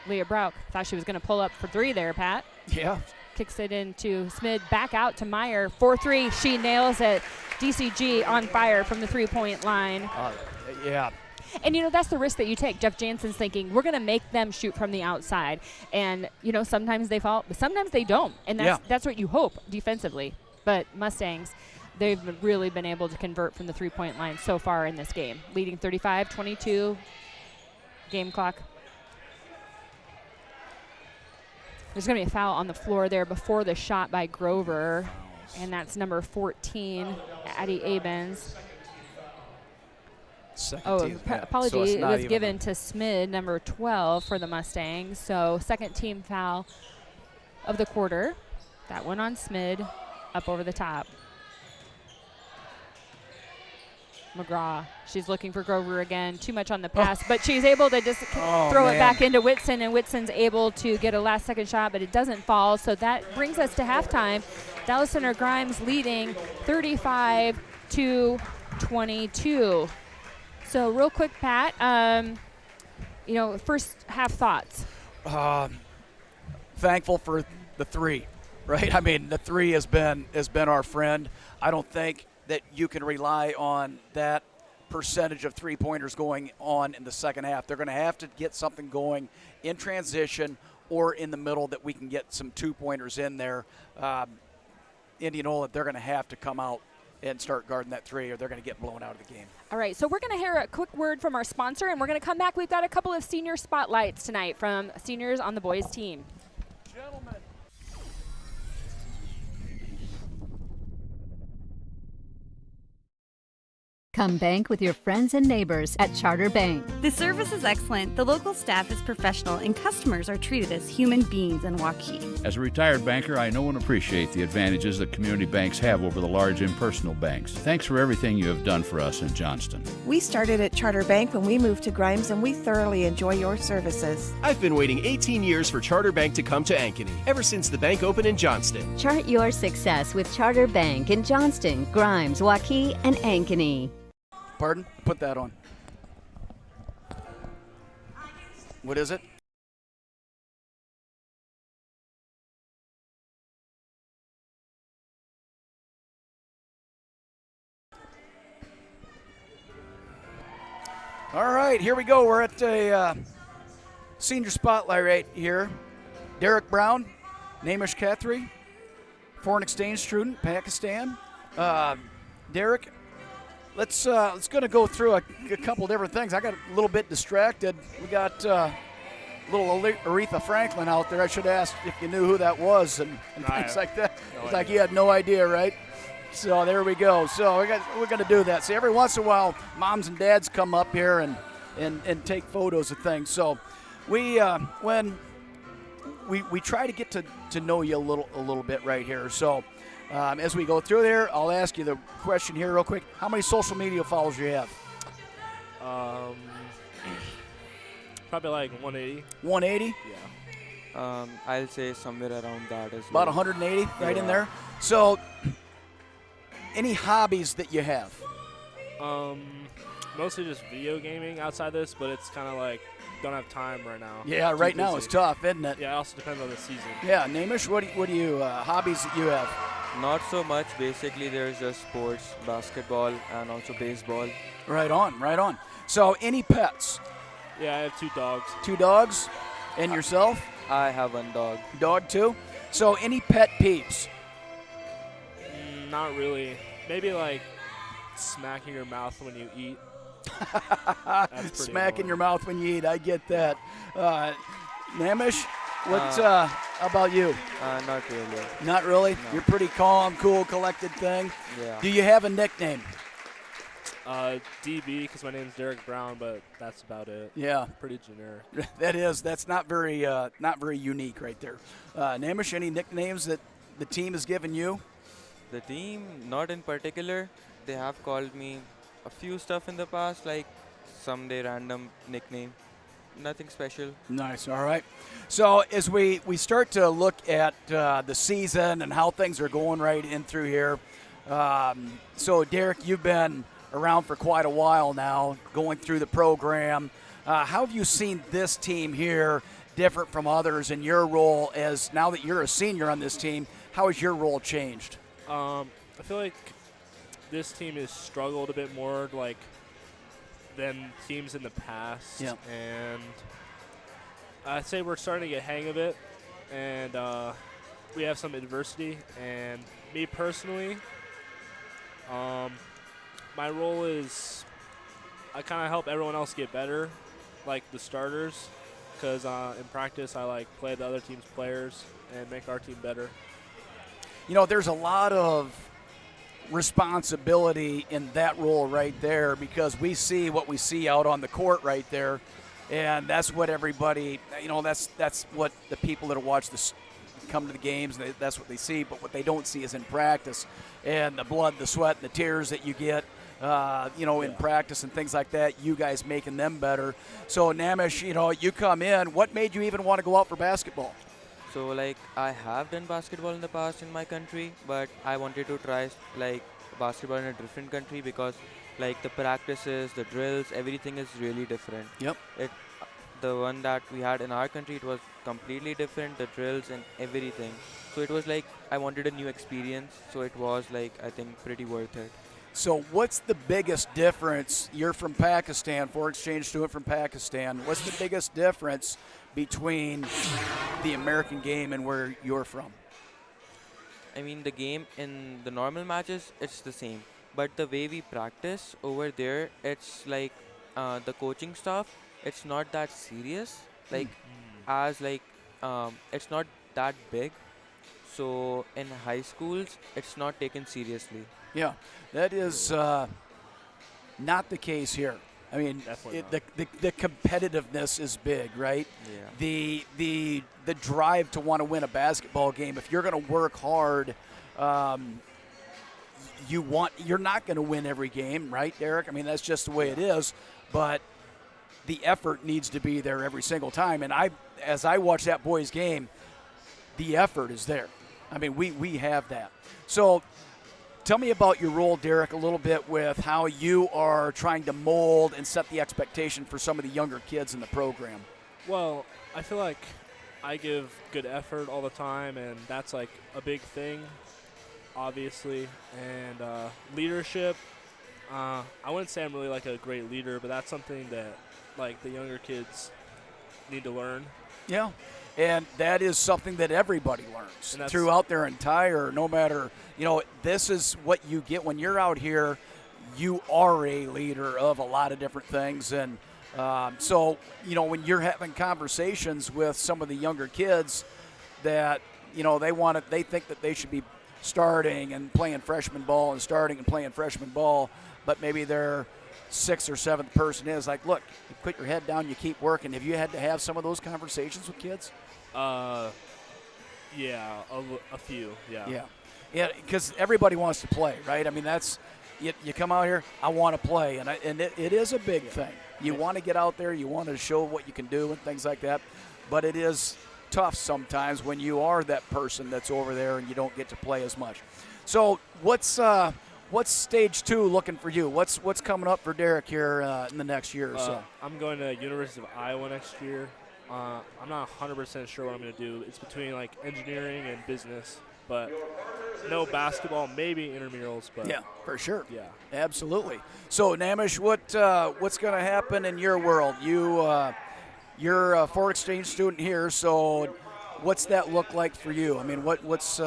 Leah Brauch thought she was going to pull up for three there, Pat. Yeah. Kicks it into Smid, back out to Meyer. 4-3, she nails it. DCG on fire from the three-point line. Yeah. And, that's the risk that you take. Jeff Jansen's thinking, we're going to make them shoot from the outside. And, sometimes they fall, but sometimes they don't. And that's what you hope defensively. But Mustangs, they've really been able to convert from the three-point line so far in this game. Leading 35-22, game clock. There's going to be a foul on the floor there before the shot by Grover. And that's number 14, Addie Abens. Apology. So it was given to Smid, number 12 for the Mustangs. So second team foul of the quarter. That one on Smid, up over the top. McGraw, she's looking for Grover again. Too much on the pass, but she's able to just throw it back into Whitson, and Whitson's able to get a last-second shot, but it doesn't fall. So that brings us to halftime. Dallas Center Grimes leading 35-22. So real quick, Pat, first half thoughts. Thankful for the three, right? I mean, the three has been our friend. I don't think that you can rely on that percentage of three-pointers going on in the second half. They're going to have to get something going in transition or in the middle that we can get some two-pointers in there. Indianola, they're going to have to come out and start guarding that three, or they're going to get blown out of the game. All right, so we're going to hear a quick word from our sponsor, and we're going to come back. We've got a couple of senior spotlights tonight from seniors on the boys' team. Gentlemen. Come bank with your friends and neighbors at Charter Bank. The service is excellent, the local staff is professional, and customers are treated as human beings in Waukee. As a retired banker, I know and appreciate the advantages that community banks have over the large impersonal banks. Thanks for everything you have done for us in Johnston. We started at Charter Bank when we moved to Grimes, and we thoroughly enjoy your services. I've been waiting 18 years for Charter Bank to come to Ankeny, ever since the bank opened in Johnston. Chart your success with Charter Bank in Johnston, Grimes, Waukee, and Ankeny. Pardon? Put that on. What is it? All right, here we go. We're at a senior spotlight right here. Derek Brown, Namish Khattri, foreign exchange student, Pakistan. Derek, let's gonna go through a couple different things. I got a little bit distracted. We got little Aretha Franklin out there. I should ask if you knew who that was and things like that. It's like you had no idea, right? So there we go. So we're gonna do that. See, every once in a while, moms and dads come up here and take photos of things. So we when we try to get to know you a little bit right here. So. As we go through there, I'll ask you the question here real quick. How many social media followers do you have? Probably like 180. 180? Yeah. I'll say somewhere around that as well. About 180 right in there. So, any hobbies that you have? Mostly just video gaming outside this, but it's kind of like don't have time right now. Yeah, right now it's tough, isn't it? Yeah, it also depends on the season. Yeah, Namish, what do you hobbies that you have? Not so much. Basically, there's just sports, basketball, and also baseball. Right on, right on. So, any pets? Yeah, I have 2 dogs. 2 dogs? And yourself? I have 1 dog. Dog too? So, any pet peeves? Not really. Maybe like smacking your mouth when you eat. Smacking your mouth when you eat. I get that. Namish, what about you? Not really. Not really? No. You're pretty calm, cool, collected thing. Yeah. Do you have a nickname? DB, because my name's Derek Brown, but that's about it. Yeah. Pretty generic. That's not very unique right there. Namish, any nicknames that the team has given you? The team, not in particular. They have called me a few stuff in the past, like someday random nickname. Nothing special. Nice. All right. So as we start to look at the season and how things are going right in through here, so Derek, you've been around for quite a while now, going through the program. How have you seen this team here different from others in your role as now that you're a senior on this team? How has your role changed? I feel like this team has struggled a bit more than teams in the past. Yeah. And I'd say we're starting to get hang of it. And we have some adversity. And me personally, my role is I kind of help everyone else get better, like the starters, because in practice I play the other team's players and make our team better. There's a lot of responsibility in that role right there because we see what we see out on the court right there, and that's what everybody, that's what the people that watch this come to the games, that's what they see, but what they don't see is in practice and the blood, the sweat, and the tears that you get in practice and things like that, you guys making them better. So Namish, you come in, what made you even want to go out for basketball? So I have done basketball in the past in my country, but I wanted to try basketball in a different country because the practices, the drills, everything is really different. Yep. The one that we had in our country, it was completely different, the drills and everything. So it was I wanted a new experience, so it was I think pretty worth it. So what's the biggest difference? You're from Pakistan, foreign exchange student from Pakistan. What's the biggest difference between the American game and where you're from? I mean, the game in the normal matches, it's the same. But the way we practice over there, it's the coaching stuff, it's not that serious. It's not that big. So in high schools, it's not taken seriously. Yeah, that is not the case here. I mean, the competitiveness is big, right? Yeah. The drive to want to win a basketball game. If you're going to work hard, you're not going to win every game, right, Derek? I mean, that's just the way it is. But the effort needs to be there every single time. And as I watch that boys' game, the effort is there. I mean, we have that. So tell me about your role, Derek, a little bit with how you are trying to mold and set the expectation for some of the younger kids in the program. Well, I feel like I give good effort all the time, and that's a big thing, obviously. And leadership, I wouldn't say I'm really a great leader, but that's something that the younger kids need to learn. Yeah. And that is something that everybody learns throughout their entire, no matter, this is what you get when you're out here. You are a leader of a lot of different things. And so, when you're having conversations with some of the younger kids that, they think that they should be starting and playing freshman ball and starting and playing freshman ball, but maybe their sixth or seventh person is look, you put your head down, you keep working. Have you had to have some of those conversations with kids? Yeah, a few, yeah. Yeah, because everybody wants to play, right? I mean, that's you come out here, I want to play, and it is a big thing. You want to get out there, you want to show what you can do and things like that, but it is tough sometimes when you are that person that's over there and you don't get to play as much. So what's stage 2 looking for you? What's coming up for Derek here in the next year or so? I'm going to University of Iowa next year. I'm not 100% sure what I'm going to do. It's between engineering and business, but no basketball, maybe intramurals. But yeah, for sure. Yeah, absolutely. So Namish, what's going to happen in your world? You're a foreign exchange student here, so what's that look like for you? I mean, what's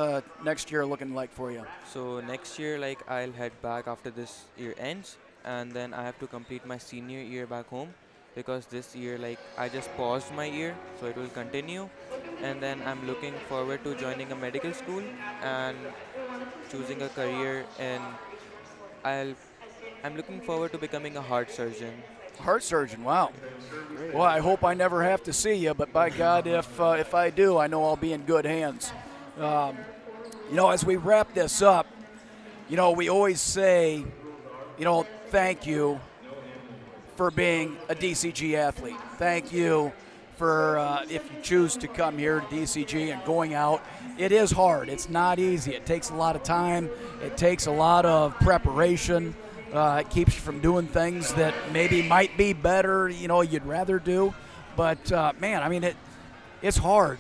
next year looking like for you? So next year, I'll head back after this year ends, and then I have to complete my senior year back home. Because this year, I just paused my year, so it will continue. And then I'm looking forward to joining a medical school and choosing a career. And I'm looking forward to becoming a heart surgeon. Heart surgeon, wow. Well, I hope I never have to see you, but by God, if I do, I know I'll be in good hands. As we wrap this up, we always say, thank you for being a DCG athlete. Thank you for if you choose to come here to DCG and going out. It is hard. It's not easy. It takes a lot of time. It takes a lot of preparation. It keeps you from doing things that maybe might be better, you'd rather do. But, man, I mean, it's hard.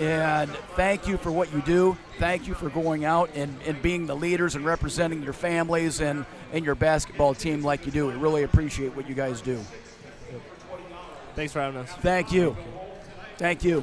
And thank you for what you do. Thank you for going out and being the leaders and representing your families and your basketball team like you do. We really appreciate what you guys do. Thanks for having us. Thank you. Thank you.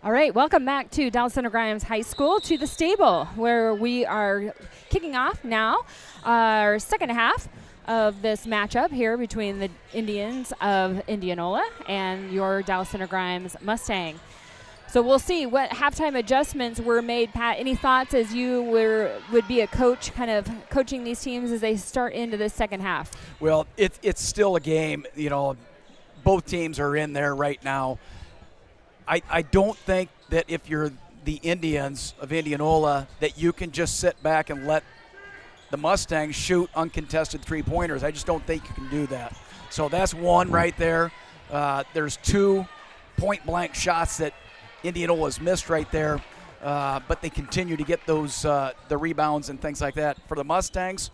All right, welcome back to Dallas Center Grimes High School, to the stable, where we are kicking off now our second half of this matchup here between the Indians of Indianola and your Dallas Center Grimes Mustang. So we'll see what halftime adjustments were made. Pat, any thoughts as you would be a coach, kind of coaching these teams as they start into the second half? Well, it's still a game. Both teams are in there right now. I don't think that if you're the Indians of Indianola that you can just sit back and let the Mustangs shoot uncontested three-pointers. I just don't think you can do that. So that's one right there. There's 2 point-blank shots that Indianola's missed right there, but they continue to get those the rebounds and things like that. For the Mustangs,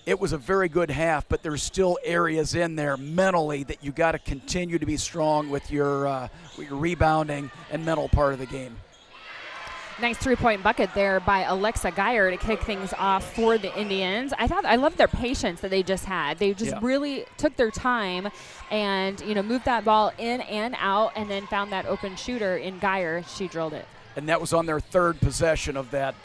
it was a very good half, but there's still areas in there mentally that you got to continue to be strong with your rebounding and mental part of the game. Nice three-point bucket there by Alexa Geyer to kick things off for the Indians. I love their patience that they just had. They just really took their time and moved that ball in and out, and then found that open shooter in Geyer. She drilled it. And that was on their third possession of that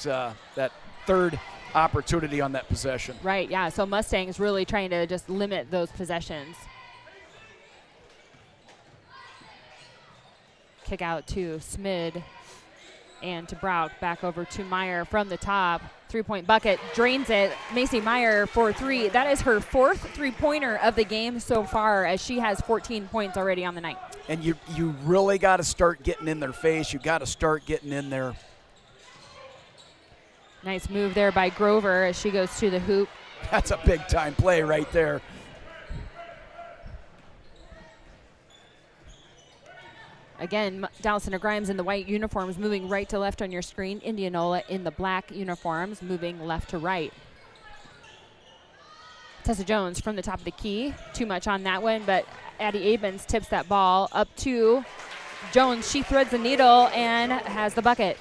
third opportunity on that possession. Right, yeah. So Mustangs really trying to just limit those possessions. Kick out to Smid and to Brock. Back over to Meyer from the top. Three-point bucket, drains it. Macy Meyer for 3. That is her 4th three-pointer of the game so far, as she has 14 points already on the night. And you really got to start getting in their face. You got to start getting in there. Nice move there by Grover as she goes to the hoop. That's a big-time play right there. Again, Dallas Center Grimes in the white uniforms moving right to left on your screen. Indianola in the black uniforms moving left to right. Tessa Jones from the top of the key. Too much on that one, but Addie Abens tips that ball up to Jones. She threads the needle and has the bucket.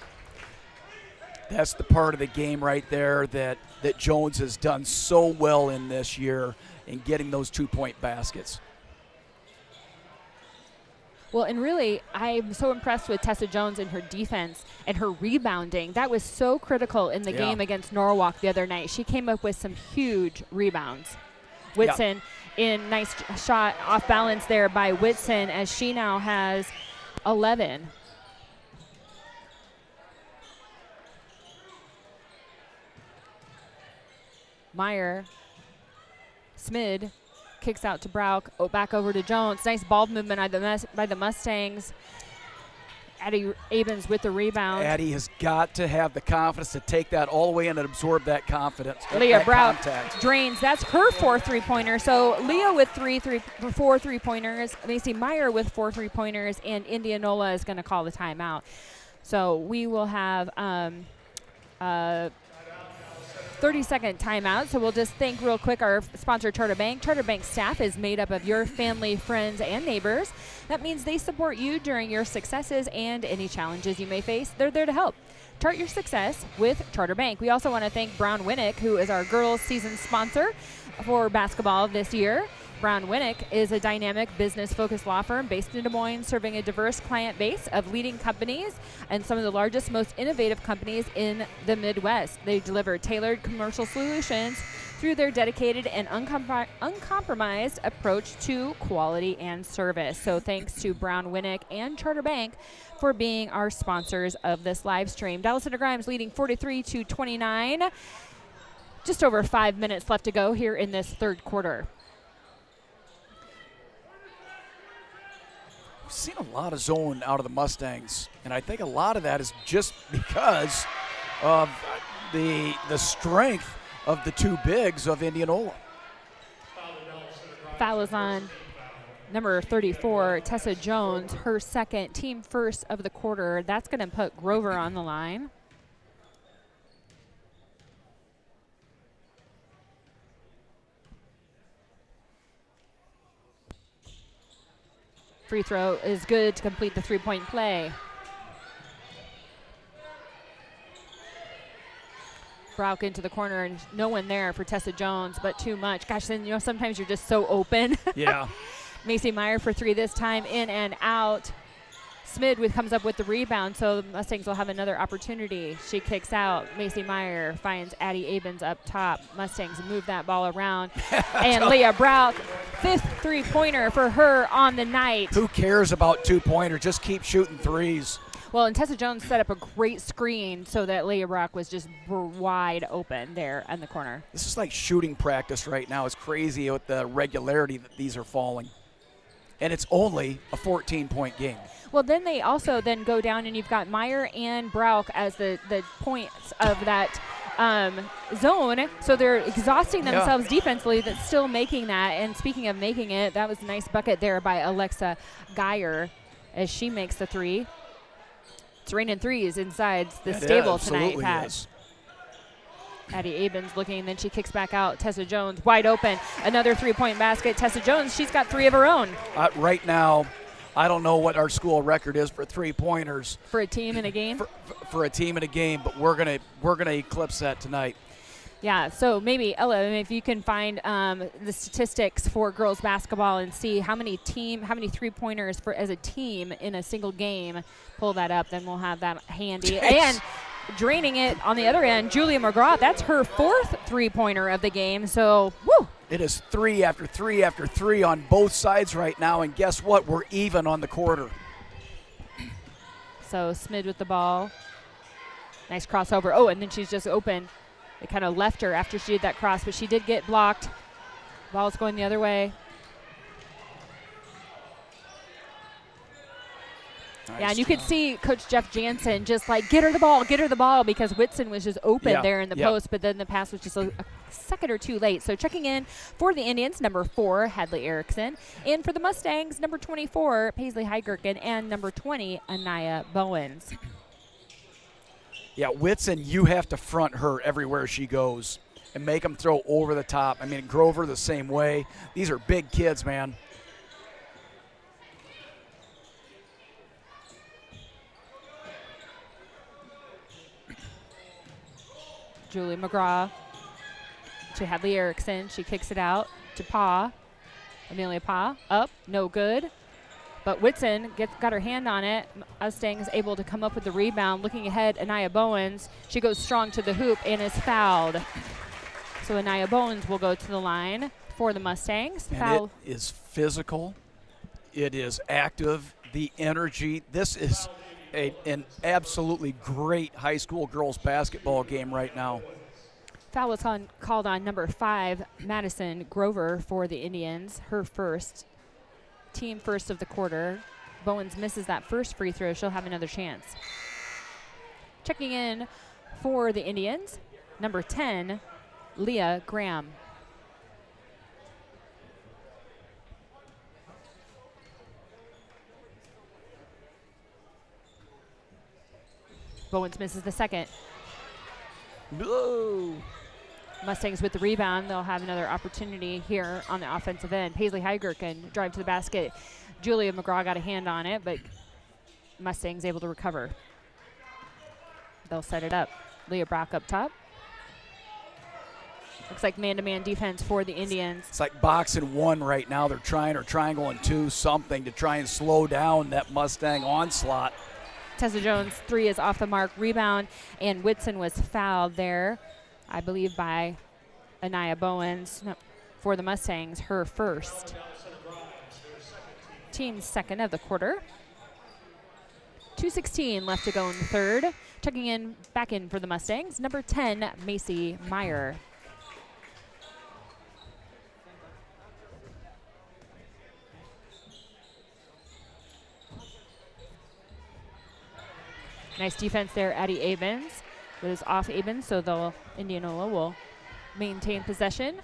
That's the part of the game right there that Jones has done so well in this year in getting those 2-point baskets. Well, and really, I'm so impressed with Tessa Jones and her defense and her rebounding. That was so critical in the game against Norwalk the other night. She came up with some huge rebounds. Whitson in nice shot off balance there by Whitson, as she now has 11. Meyer, Smid, kicks out to Brock, back over to Jones. Nice ball movement by the Mustangs. Addie Abens with the rebound. Addie has got to have the confidence to take that all the way in and absorb that confidence. Leah Brock drains. That's her 4th three-pointer. So Leah with 4 three-pointers. Macy Meyer with 4 three-pointers, and Indianola is going to call the timeout. So we will have 30 30-second timeout, so we'll just thank real quick our sponsor, Charter Bank. Charter Bank staff is made up of your family, friends, and neighbors. That means they support you during your successes and any challenges you may face. They're there to help. Chart your success with Charter Bank. We also want to thank Brown Winnick, who is our girls' season sponsor for basketball this year. Brown Winnick is a dynamic business-focused law firm based in Des Moines, serving a diverse client base of leading companies and some of the largest, most innovative companies in the Midwest. They deliver tailored commercial solutions through their dedicated and uncompromised approach to quality and service. So thanks to Brown Winnick and Charter Bank for being our sponsors of this live stream. Dallas Center Grimes leading 43-29. Just over 5 minutes left to go here in this third quarter. We've seen a lot of zone out of the Mustangs, and I think a lot of that is just because of the strength of the two bigs of Indianola. Foul is on number 34, Tessa Jones, her second, team first of the quarter. That's going to put Grover on the line. Free throw is good to complete the three-point play. Brouk into the corner, and no one there for Tessa Jones, but too much. Gosh, then, you know, sometimes you're just so open. Yeah. Macy Meyer for three this time, in and out. Smid comes up with the rebound, so the Mustangs will have another opportunity. She kicks out. Macy Meyer finds Addie Abens up top. Mustangs move that ball around. And Leah Brouk, fifth three-pointer for her on the night. Who cares about two-pointer? Just keep shooting threes. Well, and Tessa Jones set up a great screen so that Leah Brock was just wide open there in the corner. This is like shooting practice right now. It's crazy with the regularity that these are falling. And it's only a 14-point game. Well, then they also then go down, and you've got Meyer and Brouk as the points of that zone. So they're exhausting themselves defensively, but still making that. And speaking of making it, that was a nice bucket there by Alexa Geyer as she makes the three. It's raining threes inside the stable tonight, Pat. Is. Addie Abens looking, and then she kicks back out. Tessa Jones wide open. Another three-point basket. Tessa Jones, she's got three of her own. Right now, I don't know what our school record is for three-pointers. For a team in a game? For a team in a game, but we're gonna eclipse that tonight. Yeah, so maybe, Ella, if you can find the statistics for girls basketball and see how many three-pointers as a team in a single game, pull that up, then we'll have that handy. And draining it on the other end, Julia McGraw, that's her fourth three-pointer of the game, so woo! It is three after three after three on both sides right now, and guess what? We're even on the quarter. So Smid with the ball. Nice crossover. Oh, and then she's just open. They kind of left her after she did that cross, but she did get blocked. Ball's going the other way. Nice and you could see Coach Jeff Jansen just like, get her the ball, because Whitson was just open there in the post, but then the pass was just a second or two late. So checking in for the Indians, number 4, Hadley Erickson. And for the Mustangs, number 24, Paisley Heigerken, and number 20, Anaya Bowens. Yeah, Whitson, you have to front her everywhere she goes and make them throw over the top. I mean, Grover the same way. These are big kids, man. Julie McGraw to Hadley Erickson. She kicks it out to Pa. Amelia Pa up, no good. But Whitson got her hand on it. Mustangs able to come up with the rebound. Looking ahead, Anaya Bowens. She goes strong to the hoop and is fouled. So Anaya Bowens will go to the line for the Mustangs. And foul. It is physical. It is active. The energy. This is an absolutely great high school girls basketball game right now. Foul was called on number 5, Madison Grover, for the Indians. Her first. Team first of the quarter. Bowens misses that first free throw. She'll have another chance. Checking in for the Indians, number 10, Leah Graham. Bowens misses the second. No. Mustangs with the rebound. They'll have another opportunity here on the offensive end. Paisley Heiger can drive to the basket. Julia McGraw got a hand on it, but Mustangs able to recover. They'll set it up. Leah Brock up top. Looks like man-to-man defense for the Indians. It's like boxing one right now. They're trying, or triangle and two, something to try and slow down that Mustang onslaught. Tessa Jones' three is off the mark. Rebound, and Whitson was fouled there, I believe, by Anaya Bowens for the Mustangs, her first. Team's second of the quarter. 2:16 left to go in the third. Checking in, back in for the Mustangs, number 10, Macy Meyer. Nice defense there, Addie Abens. It is off Abens, so Indianola will maintain possession.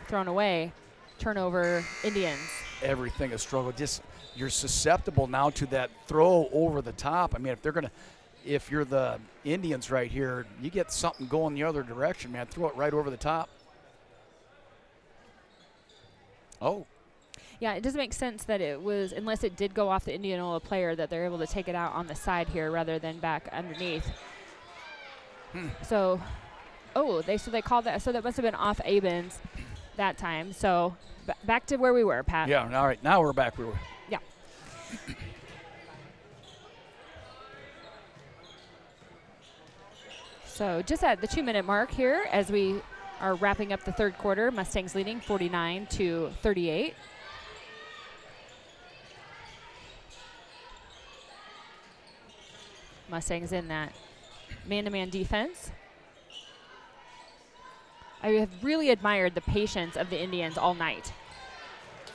Thrown away. Turnover, Indians. Everything a struggle. Just you're susceptible now to that throw over the top. I mean, if you're the Indians right here, you get something going the other direction, man. Throw it right over the top. Oh. Yeah, it doesn't make sense that it was, unless it did go off the Indianola player, that they're able to take it out on the side here rather than back underneath. So, they called that, so that must have been off Abens that time. So, back to where we were, Pat. Yeah, all right, now we're back where we were. Yeah. So, just at the 2-minute mark here as we are wrapping up the third quarter. Mustangs leading 49-38. Mustangs in that man-to-man defense. I have really admired the patience of the Indians all night.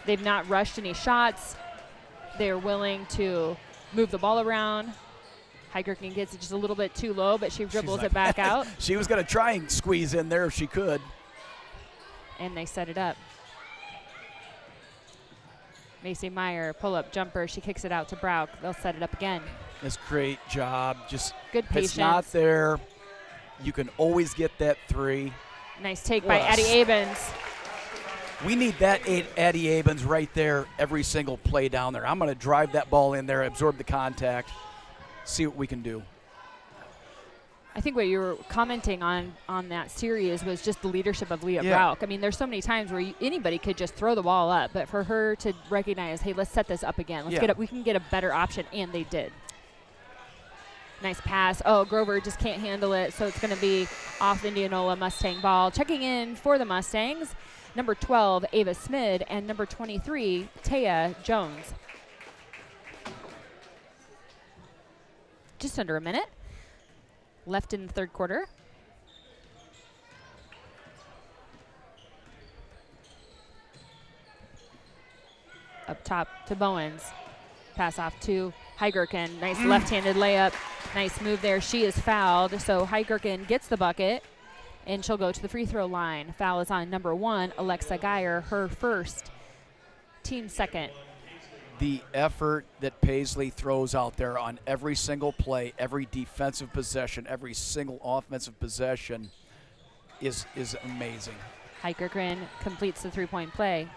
They've not rushed any shots. They're willing to move the ball around. Heigerken gets it just a little bit too low, but she dribbles it back out. She was going to try and squeeze in there if she could. And they set it up. Macy Meyer, pull-up jumper. She kicks it out to Brauch. They'll set it up again. That's great job. Just good patience. It's not there. You can always get that three. Nice take by Addie Abens. We need that Addie Abens right there every single play down there. I'm going to drive that ball in there, absorb the contact, see what we can do. I think what you were commenting on that series was just the leadership of Leah Brauch. I mean, there's so many times where anybody could just throw the ball up, but for her to recognize, hey, let's set this up again. We can get a better option, and they did. Nice pass. Oh, Grover just can't handle it, so it's going to be off Indianola Mustang ball. Checking in for the Mustangs, number 12, Ava Smid, and number 23, Taya Jones. Just under a minute left in the third quarter. Up top to Bowens. Pass off to Heigerken. Nice left-handed layup. Nice move there. She is fouled, so Heigerken gets the bucket, and she'll go to the free throw line. Foul is on number 1, Alexa Geyer, her first, team second. The effort that Paisley throws out there on every single play, every defensive possession, every single offensive possession is amazing. Heigerken completes the three-point play.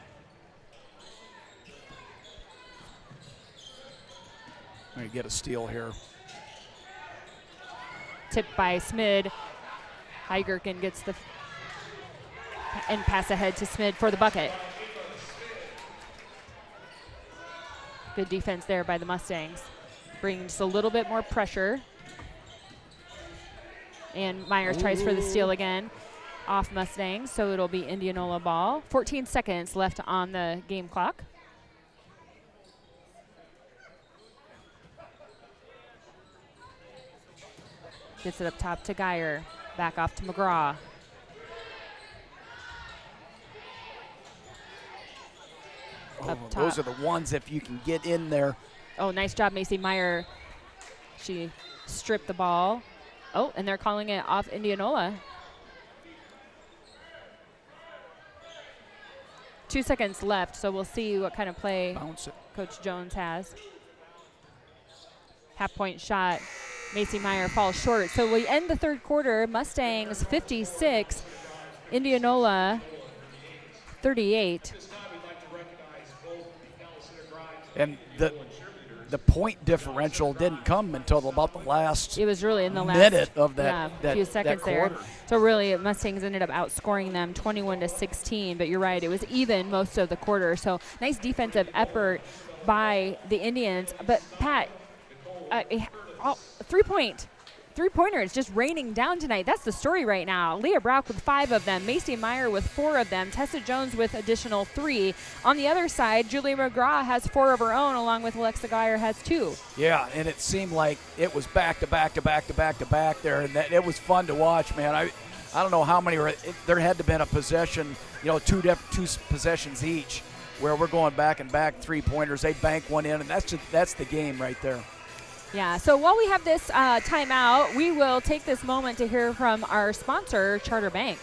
I'm going to get a steal here. Tipped by Smid. Heigerken gets and pass ahead to Smid for the bucket. Good defense there by the Mustangs. Bringing just a little bit more pressure. And Myers tries for the steal again. Off Mustangs, so it'll be Indianola ball. 14 seconds left on the game clock. Gets it up top to Geyer. Back off to McGraw. Those are the ones if you can get in there. Oh, nice job, Macy Meyer. She stripped the ball. Oh, and they're calling it off Indianola. 2 seconds left, so we'll see what kind of play Bounce it. Coach Jones has. Half-point shot. Macy Meyer falls short. So we end the third quarter. Mustangs 56, Indianola 38. And the point differential didn't come until about the last It was really in the last minute of that, few seconds that there. quarter. So really, Mustangs ended up outscoring them 21-16. But you're right, it was even most of the quarter. So nice defensive effort by the Indians. But Pat, three-pointers just raining down tonight. That's the story right now. Leah Brock with 5 of them. Macy Meyer with 4 of them. Tessa Jones with additional 3. On the other side, Julia McGraw has 4 of her own, along with Alexa Geyer has 2. Yeah, and it seemed like it was back to back to back to back to back there, and it was fun to watch, man. I don't know how many there had to have been a possession, two possessions each, where we're going back and back 3-pointers. They bank one in, and that's the game right there. Yeah, so while we have this timeout, we will take this moment to hear from our sponsor, Charter Bank.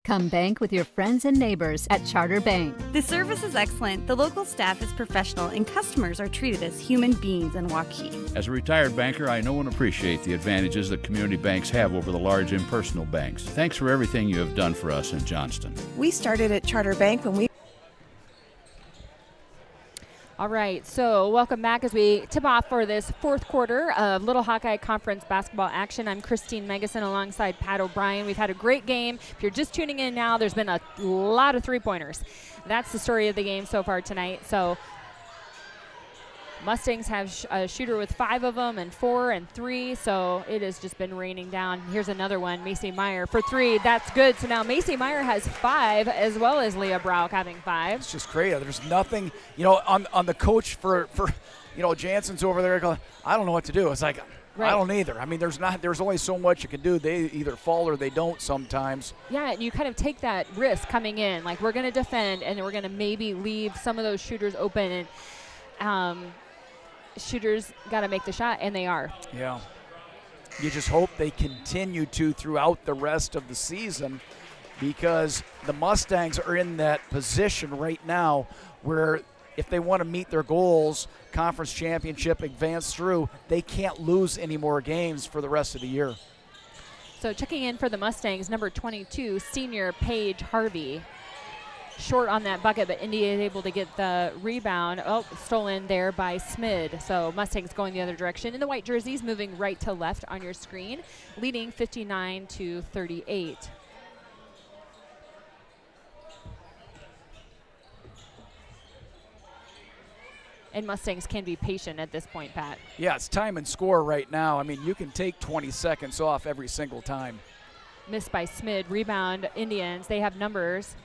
Come bank with your friends and neighbors at Charter Bank. The service is excellent, the local staff is professional, and customers are treated as human beings in Waukee. As a retired banker, I know and appreciate the advantages that community banks have over the large impersonal banks. Thanks for everything you have done for us in Johnston. We started at Charter Bank when we... All right, so welcome back as we tip off for this fourth quarter of Little Hawkeye Conference basketball action. I'm Christine Megason alongside Pat O'Brien. We've had a great game. If you're just tuning in now, there's been a lot of 3-pointers. That's the story of the game so far tonight. So Mustangs have a shooter with 5 of them and 4 and 3, so it has just been raining down. Here's another one, Macy Meyer for 3. That's good. So now Macy Meyer has 5 as well as Leah Brock having 5. It's just crazy. There's nothing, on the coach for Jansen's over there going, I don't know what to do. It's like, right. I don't either. I mean, there's only so much you can do. They either fall or they don't sometimes. Yeah, and you kind of take that risk coming in. Like, we're going to defend, and we're going to maybe leave some of those shooters open, and shooters got to make the shot, and they are. Yeah. You just hope they continue to throughout the rest of the season, because the Mustangs are in that position right now where if they want to meet their goals, conference championship, advance through, they can't lose any more games for the rest of the year. So checking in for the Mustangs, number 22, senior Paige Harvey. Short on that bucket, but Indy is able to get the rebound. Oh, stolen there by Smid. So Mustangs going the other direction. In the white jerseys, moving right to left on your screen, leading 59-38. And Mustangs can be patient at this point, Pat. Yeah, it's time and score right now. I mean, you can take 20 seconds off every single time. Missed by Smid. Rebound, Indians. They have numbers.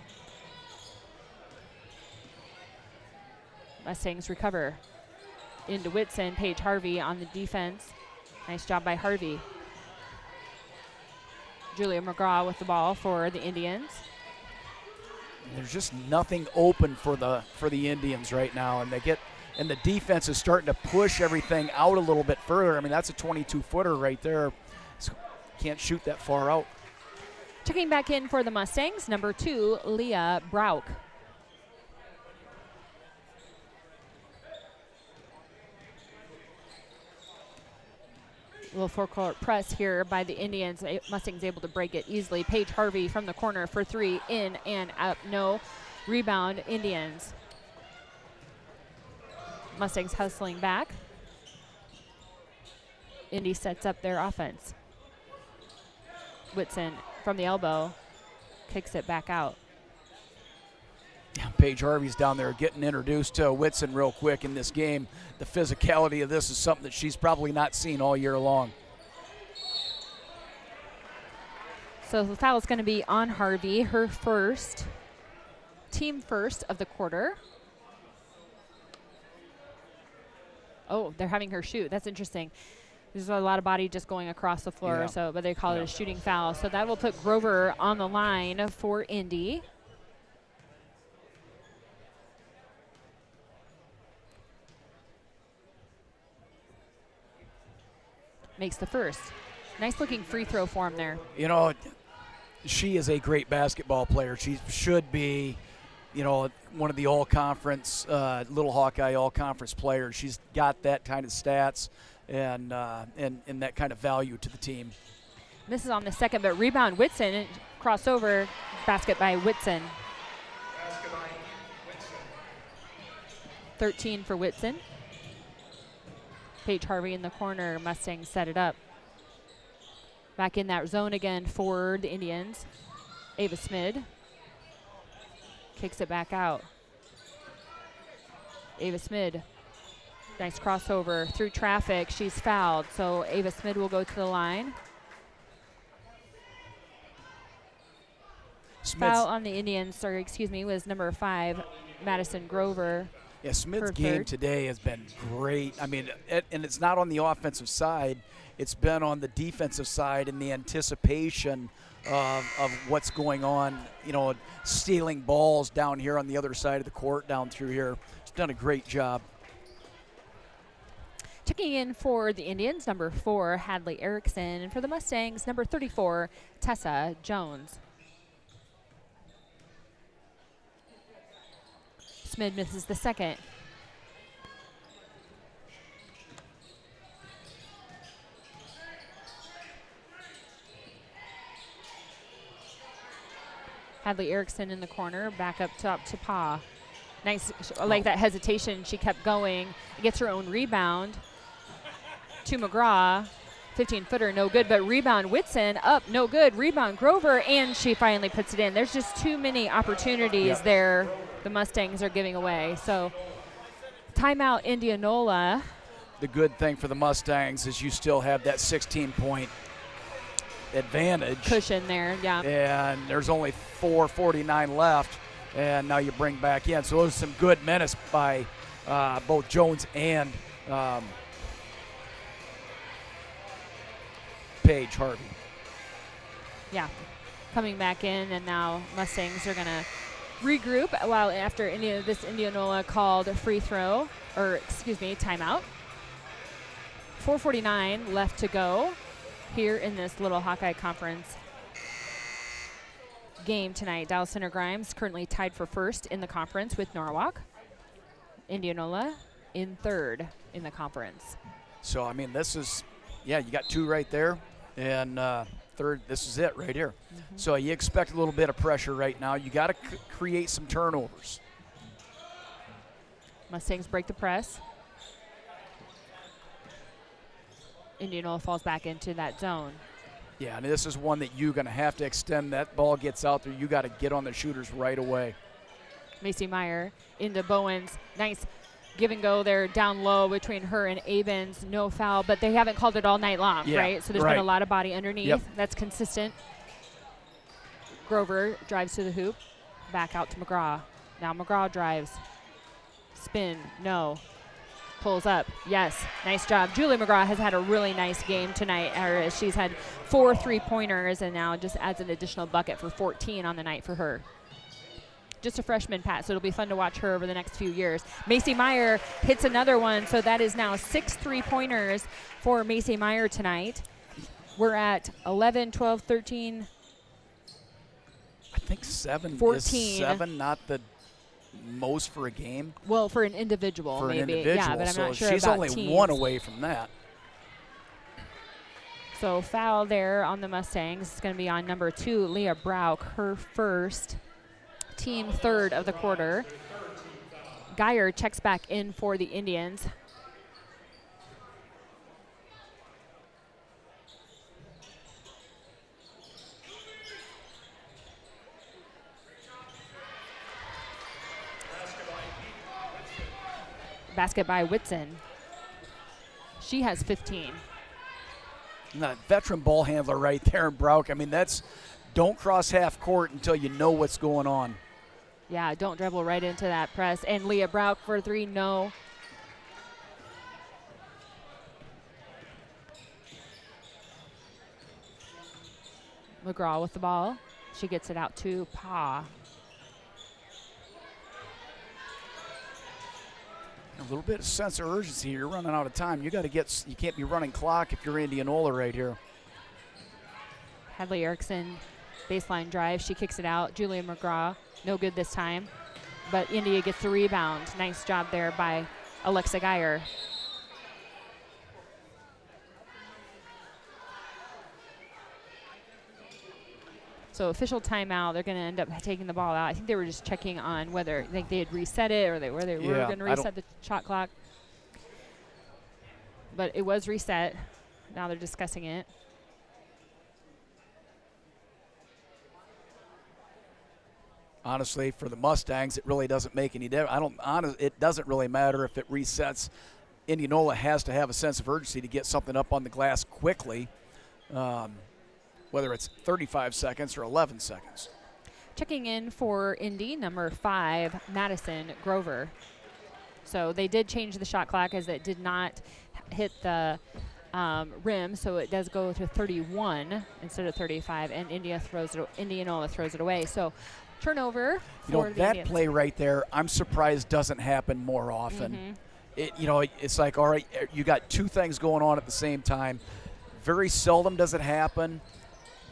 Mustangs recover into Whitson. Paige Harvey on the defense. Nice job by Harvey. Julia McGraw with the ball for the Indians. There's just nothing open for the Indians right now, and the defense is starting to push everything out a little bit further. I mean, that's a 22-footer right there. So can't shoot that far out. Checking back in for the Mustangs, number 2, Leah Brock. Little forecourt press here by the Indians. Mustangs able to break it easily. Paige Harvey from the corner for 3, in and up, no. Rebound, Indians. Mustangs hustling back. Indy sets up their offense. Whitson from the elbow kicks it back out. Paige Harvey's down there getting introduced to Whitson real quick in this game. The physicality of this is something that she's probably not seen all year long. So the foul is going to be on Harvey, her first, team first of the quarter. Oh, they're having her shoot. That's interesting. There's a lot of body just going across the floor, but they call it a shooting foul. So that will put Grover on the line for Indy. makes the first. Nice looking free throw form there. You know, she is a great basketball player. She should be, you know, one of the all-conference, Little Hawkeye all-conference players. She's got that kind of stats and that kind of value to the team. Misses on the second, but rebound Whitson, crossover, basket by Whitson. 13 for Whitson. Paige Harvey in the corner. Mustangs set it up. Back in that zone again for the Indians. Ava Smid kicks it back out. Ava Smid, nice crossover through traffic. She's fouled, so Ava Smid will go to the line. Foul on the Indians, or excuse me, was number 5, Madison Grover. Yeah, Smith's game today has been great. I mean, and it's not on the offensive side. It's been on the defensive side in the anticipation of what's going on, you know, stealing balls down here on the other side of the court, down through here. She's done a great job. Checking in for the Indians, number 4, Hadley Erickson. And for the Mustangs, number 34, Tessa Jones. Smid misses the second. Hadley Erickson in the corner, back up top to Pa. Nice, I like that hesitation. She kept going, gets her own rebound to McGraw. 15-footer, no good, but rebound Whitson up, no good. Rebound Grover, and she finally puts it in. There's just too many opportunities there the Mustangs are giving away. So timeout Indianola. The good thing for the Mustangs is you still have that 16-point advantage. Cushion there, yeah. And there's only 4:49 left, and now you bring back in. So those are some good minutes by both Jones and Paige Harvey. Yeah, coming back in, and now Mustangs are going to regroup while after this Indianola called a free throw, or excuse me, timeout. 4:49 left to go here in this Little Hawkeye Conference game tonight. Dallas Center Grimes currently tied for first in the conference with Norwalk. Indianola in third in the conference. So, I mean, this is, yeah, you got 2 right there. And third, this is it right here. So you expect a little bit of pressure right now. You got to create some turnovers. Mustangs break the press. Indianola falls back into that zone. Yeah, and this is one that you're going to have to extend. That ball gets out there. You got to get on the shooters right away. Macy Meyer into Bowens. Nice give and go there down low between her and Abens. No foul, but they haven't called it all night long, right? So there's been a lot of body underneath. That's consistent. Grover drives to the hoop. Back out to McGraw. Now McGraw drives. Spin, no. Pulls up, yes. Nice job. Julie McGraw has had a really nice game tonight. She's had 4 3-pointers and now just adds an additional bucket for 14 on the night for her. Just a freshman, Pat, so it'll be fun to watch her over the next few years. Macy Meyer hits another one, so that is now 6 3-pointers for Macy Meyer tonight. We're at 11, 12, 13. I think 7 14. Is 7 not the most for a game? Well, for an individual, maybe. Yeah, but I'm not sure she's about only teams. 1 away from that. So foul there on the Mustangs. It's going to be on number 2, Leah Brauk, her first. Team third of the quarter. Geyer checks back in for the Indians. Basket by Whitson. She has 15. And that veteran ball handler right there in Brauk. I mean, that's don't cross half court until you know what's going on. Yeah, don't dribble right into that press. And Leah Brauk for 3, no. McGraw with the ball. She gets it out to Pa. A little bit of sense of urgency. You're running out of time. You got to get. You can't be running clock if you're Indianola right here. Hadley Erickson, baseline drive. She kicks it out. Julia McGraw, no good this time. But India gets the rebound. Nice job there by Alexa Geyer. So official timeout. They're going to end up taking the ball out. I think they were just checking on whether they had reset it or were going to reset the shot clock. But it was reset. Now they're discussing it. Honestly, for the Mustangs, it really doesn't make any difference. It doesn't really matter if it resets. Indianola has to have a sense of urgency to get something up on the glass quickly. Whether it's 35 seconds or 11 seconds. Checking in for Indy, number 5, Madison Grover. So they did change the shot clock as it did not hit the rim, so it does go to 31 instead of 35, and Indianola throws it away. So turnover for the that Indians. play right there, I'm surprised doesn't happen more often. It's like, all right, you got two things going on at the same time. Very seldom does it happen.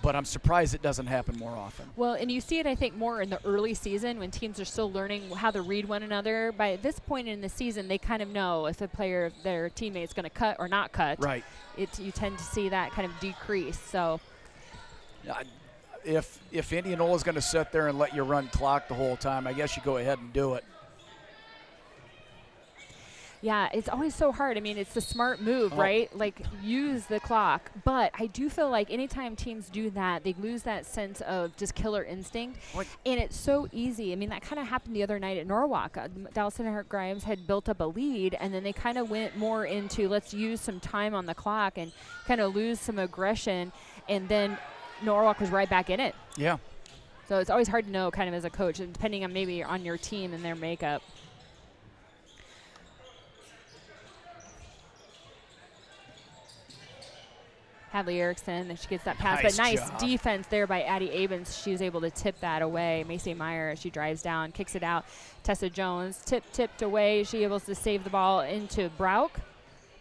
But I'm surprised it doesn't happen more often. Well, and you see it, I think, more in the early season when teams are still learning how to read one another. By this point in the season, they kind of know if their teammate is going to cut or not cut. Right. You tend to see that kind of decrease. So, if Indianola is going to sit there and let you run clock the whole time, I guess you go ahead and do it. Yeah, it's always so hard. I mean, it's the smart move, right? Like, use the clock. But I do feel like anytime teams do that, they lose that sense of just killer instinct. And it's so easy. I mean, that kind of happened the other night at Norwalk. Dallas Center Grimes had built up a lead, and then they kind of went more into let's use some time on the clock and kind of lose some aggression. And then Norwalk was right back in it. Yeah. So it's always hard to know kind of as a coach, depending on maybe on your team and their makeup. Hadley Erickson, she gets that pass, but nice defense there by Addie Abens. She was able to tip that away. Macy Meyer, she drives down, kicks it out. Tessa Jones, tipped away. She able to save the ball into Brauch.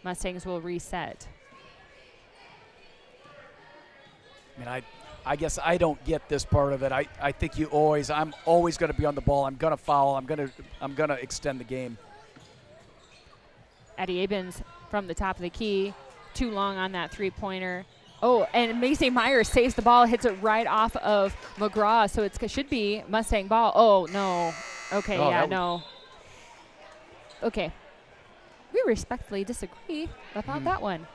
Mustangs will reset. I mean, I guess I don't get this part of it. I think I'm always going to be on the ball. I'm going to foul. I'm going to extend the game. Addie Abens from the top of the key. Too long on that three-pointer. Oh, and Macy Myers saves the ball, hits it right off of McGraw, so it should be Mustang ball. Oh, no. Okay, no. Okay. We respectfully disagree about that one.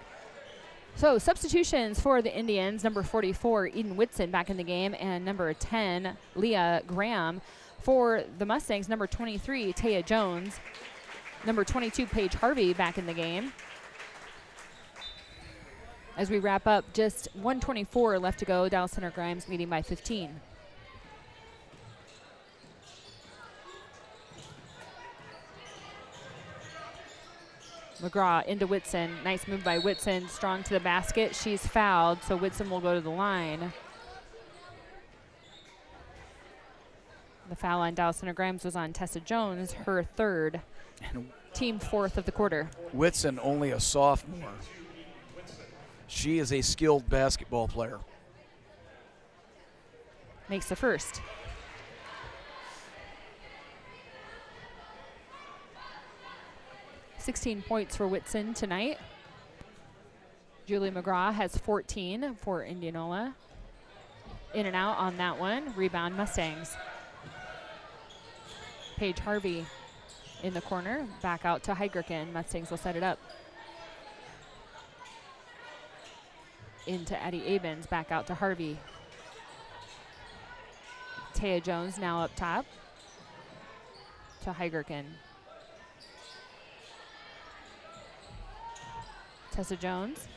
So substitutions for the Indians, number 44, Eden Whitson back in the game, and number 10, Leah Graham. For the Mustangs, number 23, Taya Jones. Number 22, Paige Harvey back in the game. As we wrap up, just 1:24 left to go. Dallas Center Grimes leading by 15. McGraw into Whitson. Nice move by Whitson. Strong to the basket. She's fouled, so Whitson will go to the line. The foul on Dallas Center Grimes was on Tessa Jones, her third. Team fourth of the quarter. Whitson, only a sophomore. She is a skilled basketball player. Makes the first. $16 points for Whitson tonight. Julie McGraw has 14 for Indianola. In and out on that one. Rebound Mustangs. Paige Harvey in the corner. Back out to Heidrichen. Mustangs will set it up. Into Addie Abens, back out to Harvey. Taya Jones now up top to Heidrichen. Tessa Jones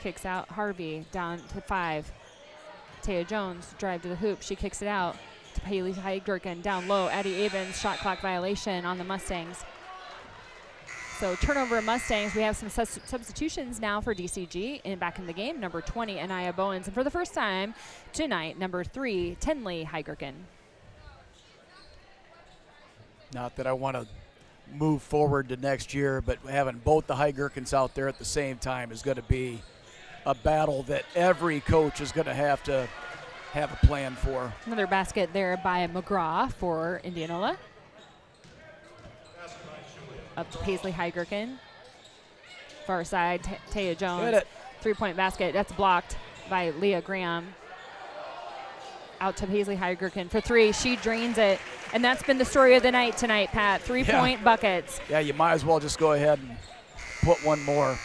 kicks out Harvey down to 5. Taya Jones drive to the hoop. She kicks it out to Haley Heidrichen down low. Addie Abens, shot clock violation on the Mustangs. So turnover Mustangs. We have some substitutions now for DCG and back in the game. Number 20, Anaya Bowens. And for the first time tonight, number 3, Tenley Heidrichen. Not that I want to move forward to next year, but having both the High Gherkins out there at the same time is going to be a battle that every coach is going to have a plan for. Another basket there by McGraw for Indianola. Up to Paisley High Gherkin. Far side, Taya Jones. Hit it. 3-point basket. That's blocked by Leah Graham. Out to Paisley High Gherkin for three. She drains it. And that's been the story of the night tonight, Pat. 3-point buckets. Yeah, you might as well just go ahead and put one more.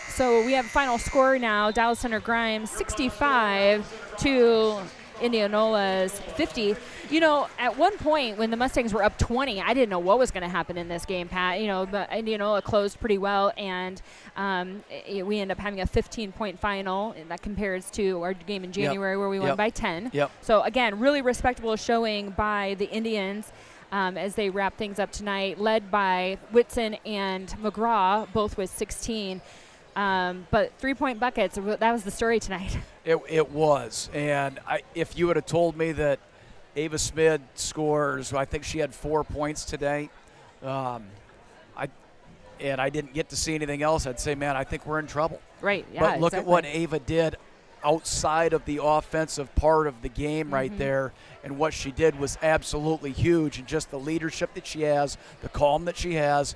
So we have final score now. Dallas Center Grimes 65 to Indianola's 50. You know, at one point when the Mustangs were up 20, I didn't know what was going to happen in this game, Pat. You know, but Indianola closed pretty well, and we end up having a 15-point final. And that compares to our game in January where we won by 10. So, again, really respectable showing by the Indians as they wrap things up tonight, led by Whitson and McGraw, both with 16. But 3-point buckets, that was the story tonight. It was. And if you would have told me that Ava Smid scores, I think she had 4 points today, and I didn't get to see anything else, I'd say, man, I think we're in trouble. Right, yeah, but look at what Ava did outside of the offensive part of the game right there, and what she did was absolutely huge, and just the leadership that she has, the calm that she has,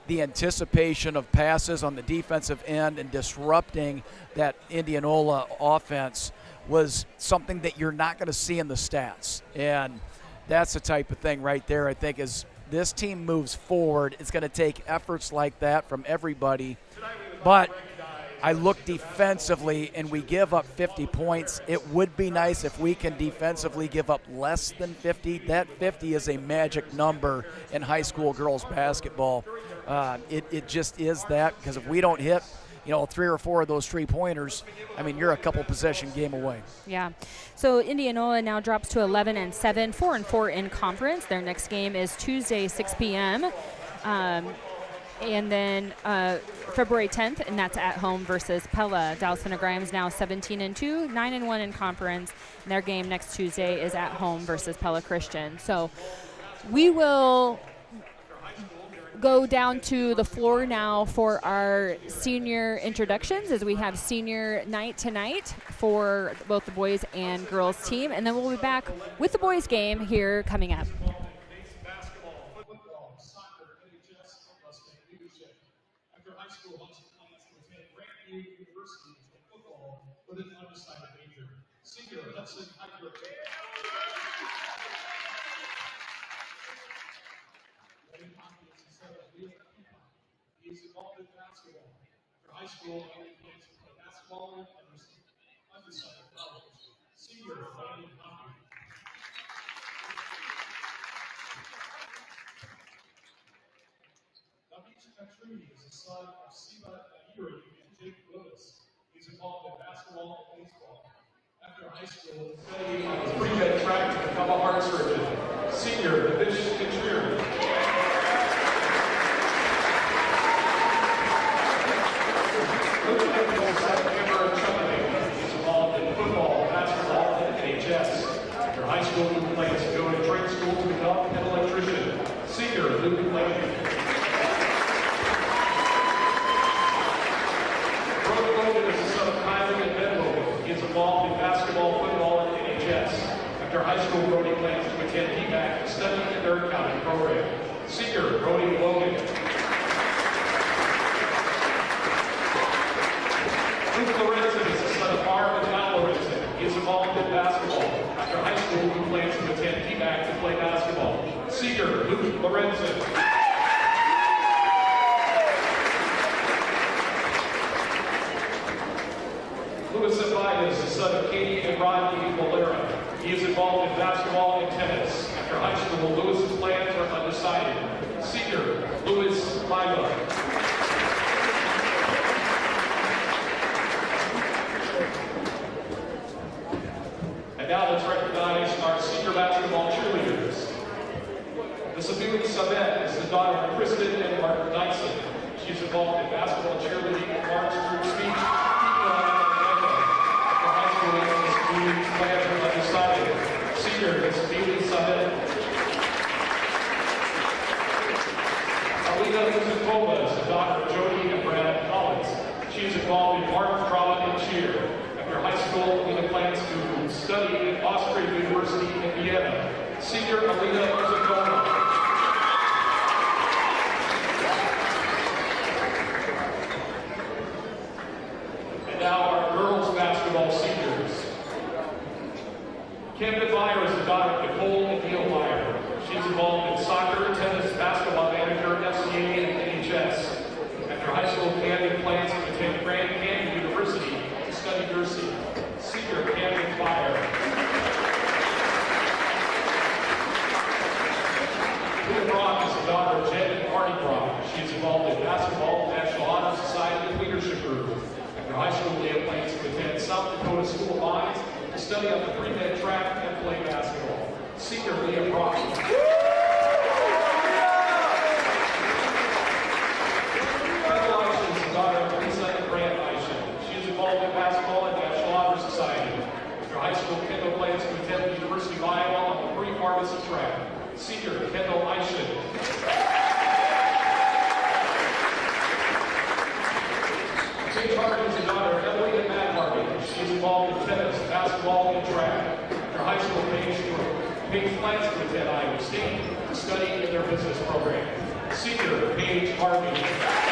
the anticipation of passes on the defensive end and disrupting that Indianola offense was something that you're not going to see in the stats. And that's the type of thing right there, I think, as this team moves forward, it's going to take efforts like that from everybody. But I look defensively, and we give up 50 points. It would be nice if we can defensively give up less than 50. That 50 is a magic number in high school girls basketball. It just is that, because if we don't hit, 3 or 4 of those 3-pointers, I mean, you're a couple possession game away. Yeah. So Indianola now drops to 11-7, 4-4 in conference. Their next game is Tuesday, 6 p.m. And then February 10th, and that's at home versus Pella. Dallas Center Grimes now 17-2, 9-1 in conference. And their game next Tuesday is at home versus Pella Christian. So we will go down to the floor now for our senior introductions, as we have senior night tonight for both the boys and girls team, and then we'll be back with the boys game here coming up. He's involved in basketball. After high school, he began to play basketball and received undecided college. Senior fighting hockey. W.J. Petrini is the son of Siva Ahiri and Jake Lewis. He's involved in basketball and baseball. After high school, he was pre-med track to become a heart surgeon. Senior, Division Contrier. He's involved in football, basketball, and NHS. After high school, Luke plans to go to trade school to become an electrician. Senior, Luke Blaney. Brooke Logan is the son of Kylie and Ben Logan. He is involved in basketball, football, and NHS. After high school, Brody plans to attend PBAC and study the Third County program. Senior, Brody Logan. Luke Lorenzen is the son of Barb and Al Lorenzen. He is involved in basketball. After high school, he plans to attend PBAC to play basketball. Senior, Luke Lorenzen. Louis Abide is the son of Katie and Rodney Valera. He is involved in basketball and tennis. After high school, Lewis's plans are undecided. Senior, Louis Lima. And now let's recognize our senior basketball cheerleaders. This Amelia Sabet is the daughter of Kristen and Mark Dyson. She's involved in basketball cheerleading, march through speech, after high school, Miss Amelia plans are undecided. Senior, Miss Amelia Sabet. Alina Zakova is the daughter of Jody and Brad Collins. She is involved in art, drama, and cheer. After high school, Alina plans to study at Austrian University in Vienna. Senior Alina Zakova. And now our girls basketball seniors. Camden Meyer is the daughter of Nicole and Neil Meyer. She's involved in soccer, tennis, basketball manager, FCA, and NHS. After high school, Camden plans to attend Grand Canyon University to study nursing. Senior Camden Meyer. Leah Brock is the daughter of Jen and Marty Brock. She is involved in basketball, National Honor Society, and leadership group. After high school, Leah plans to attend South Dakota School of Mines to study on the pre-med track and play basketball. Senior Leah Brock. Daughter of Lisa and Grant Eishen. She is involved in basketball and National Honor Society. After high school, Kendall plans to attend the University of Iowa on the pre-pharmacy track. Senior Kendall Eishen. Paige Harvey is the daughter of Emily and Matt Harvey. She is involved in tennis, basketball, and track. After high school, Paige plans to attend Iowa State to study in their business program. Senior Paige Harvey.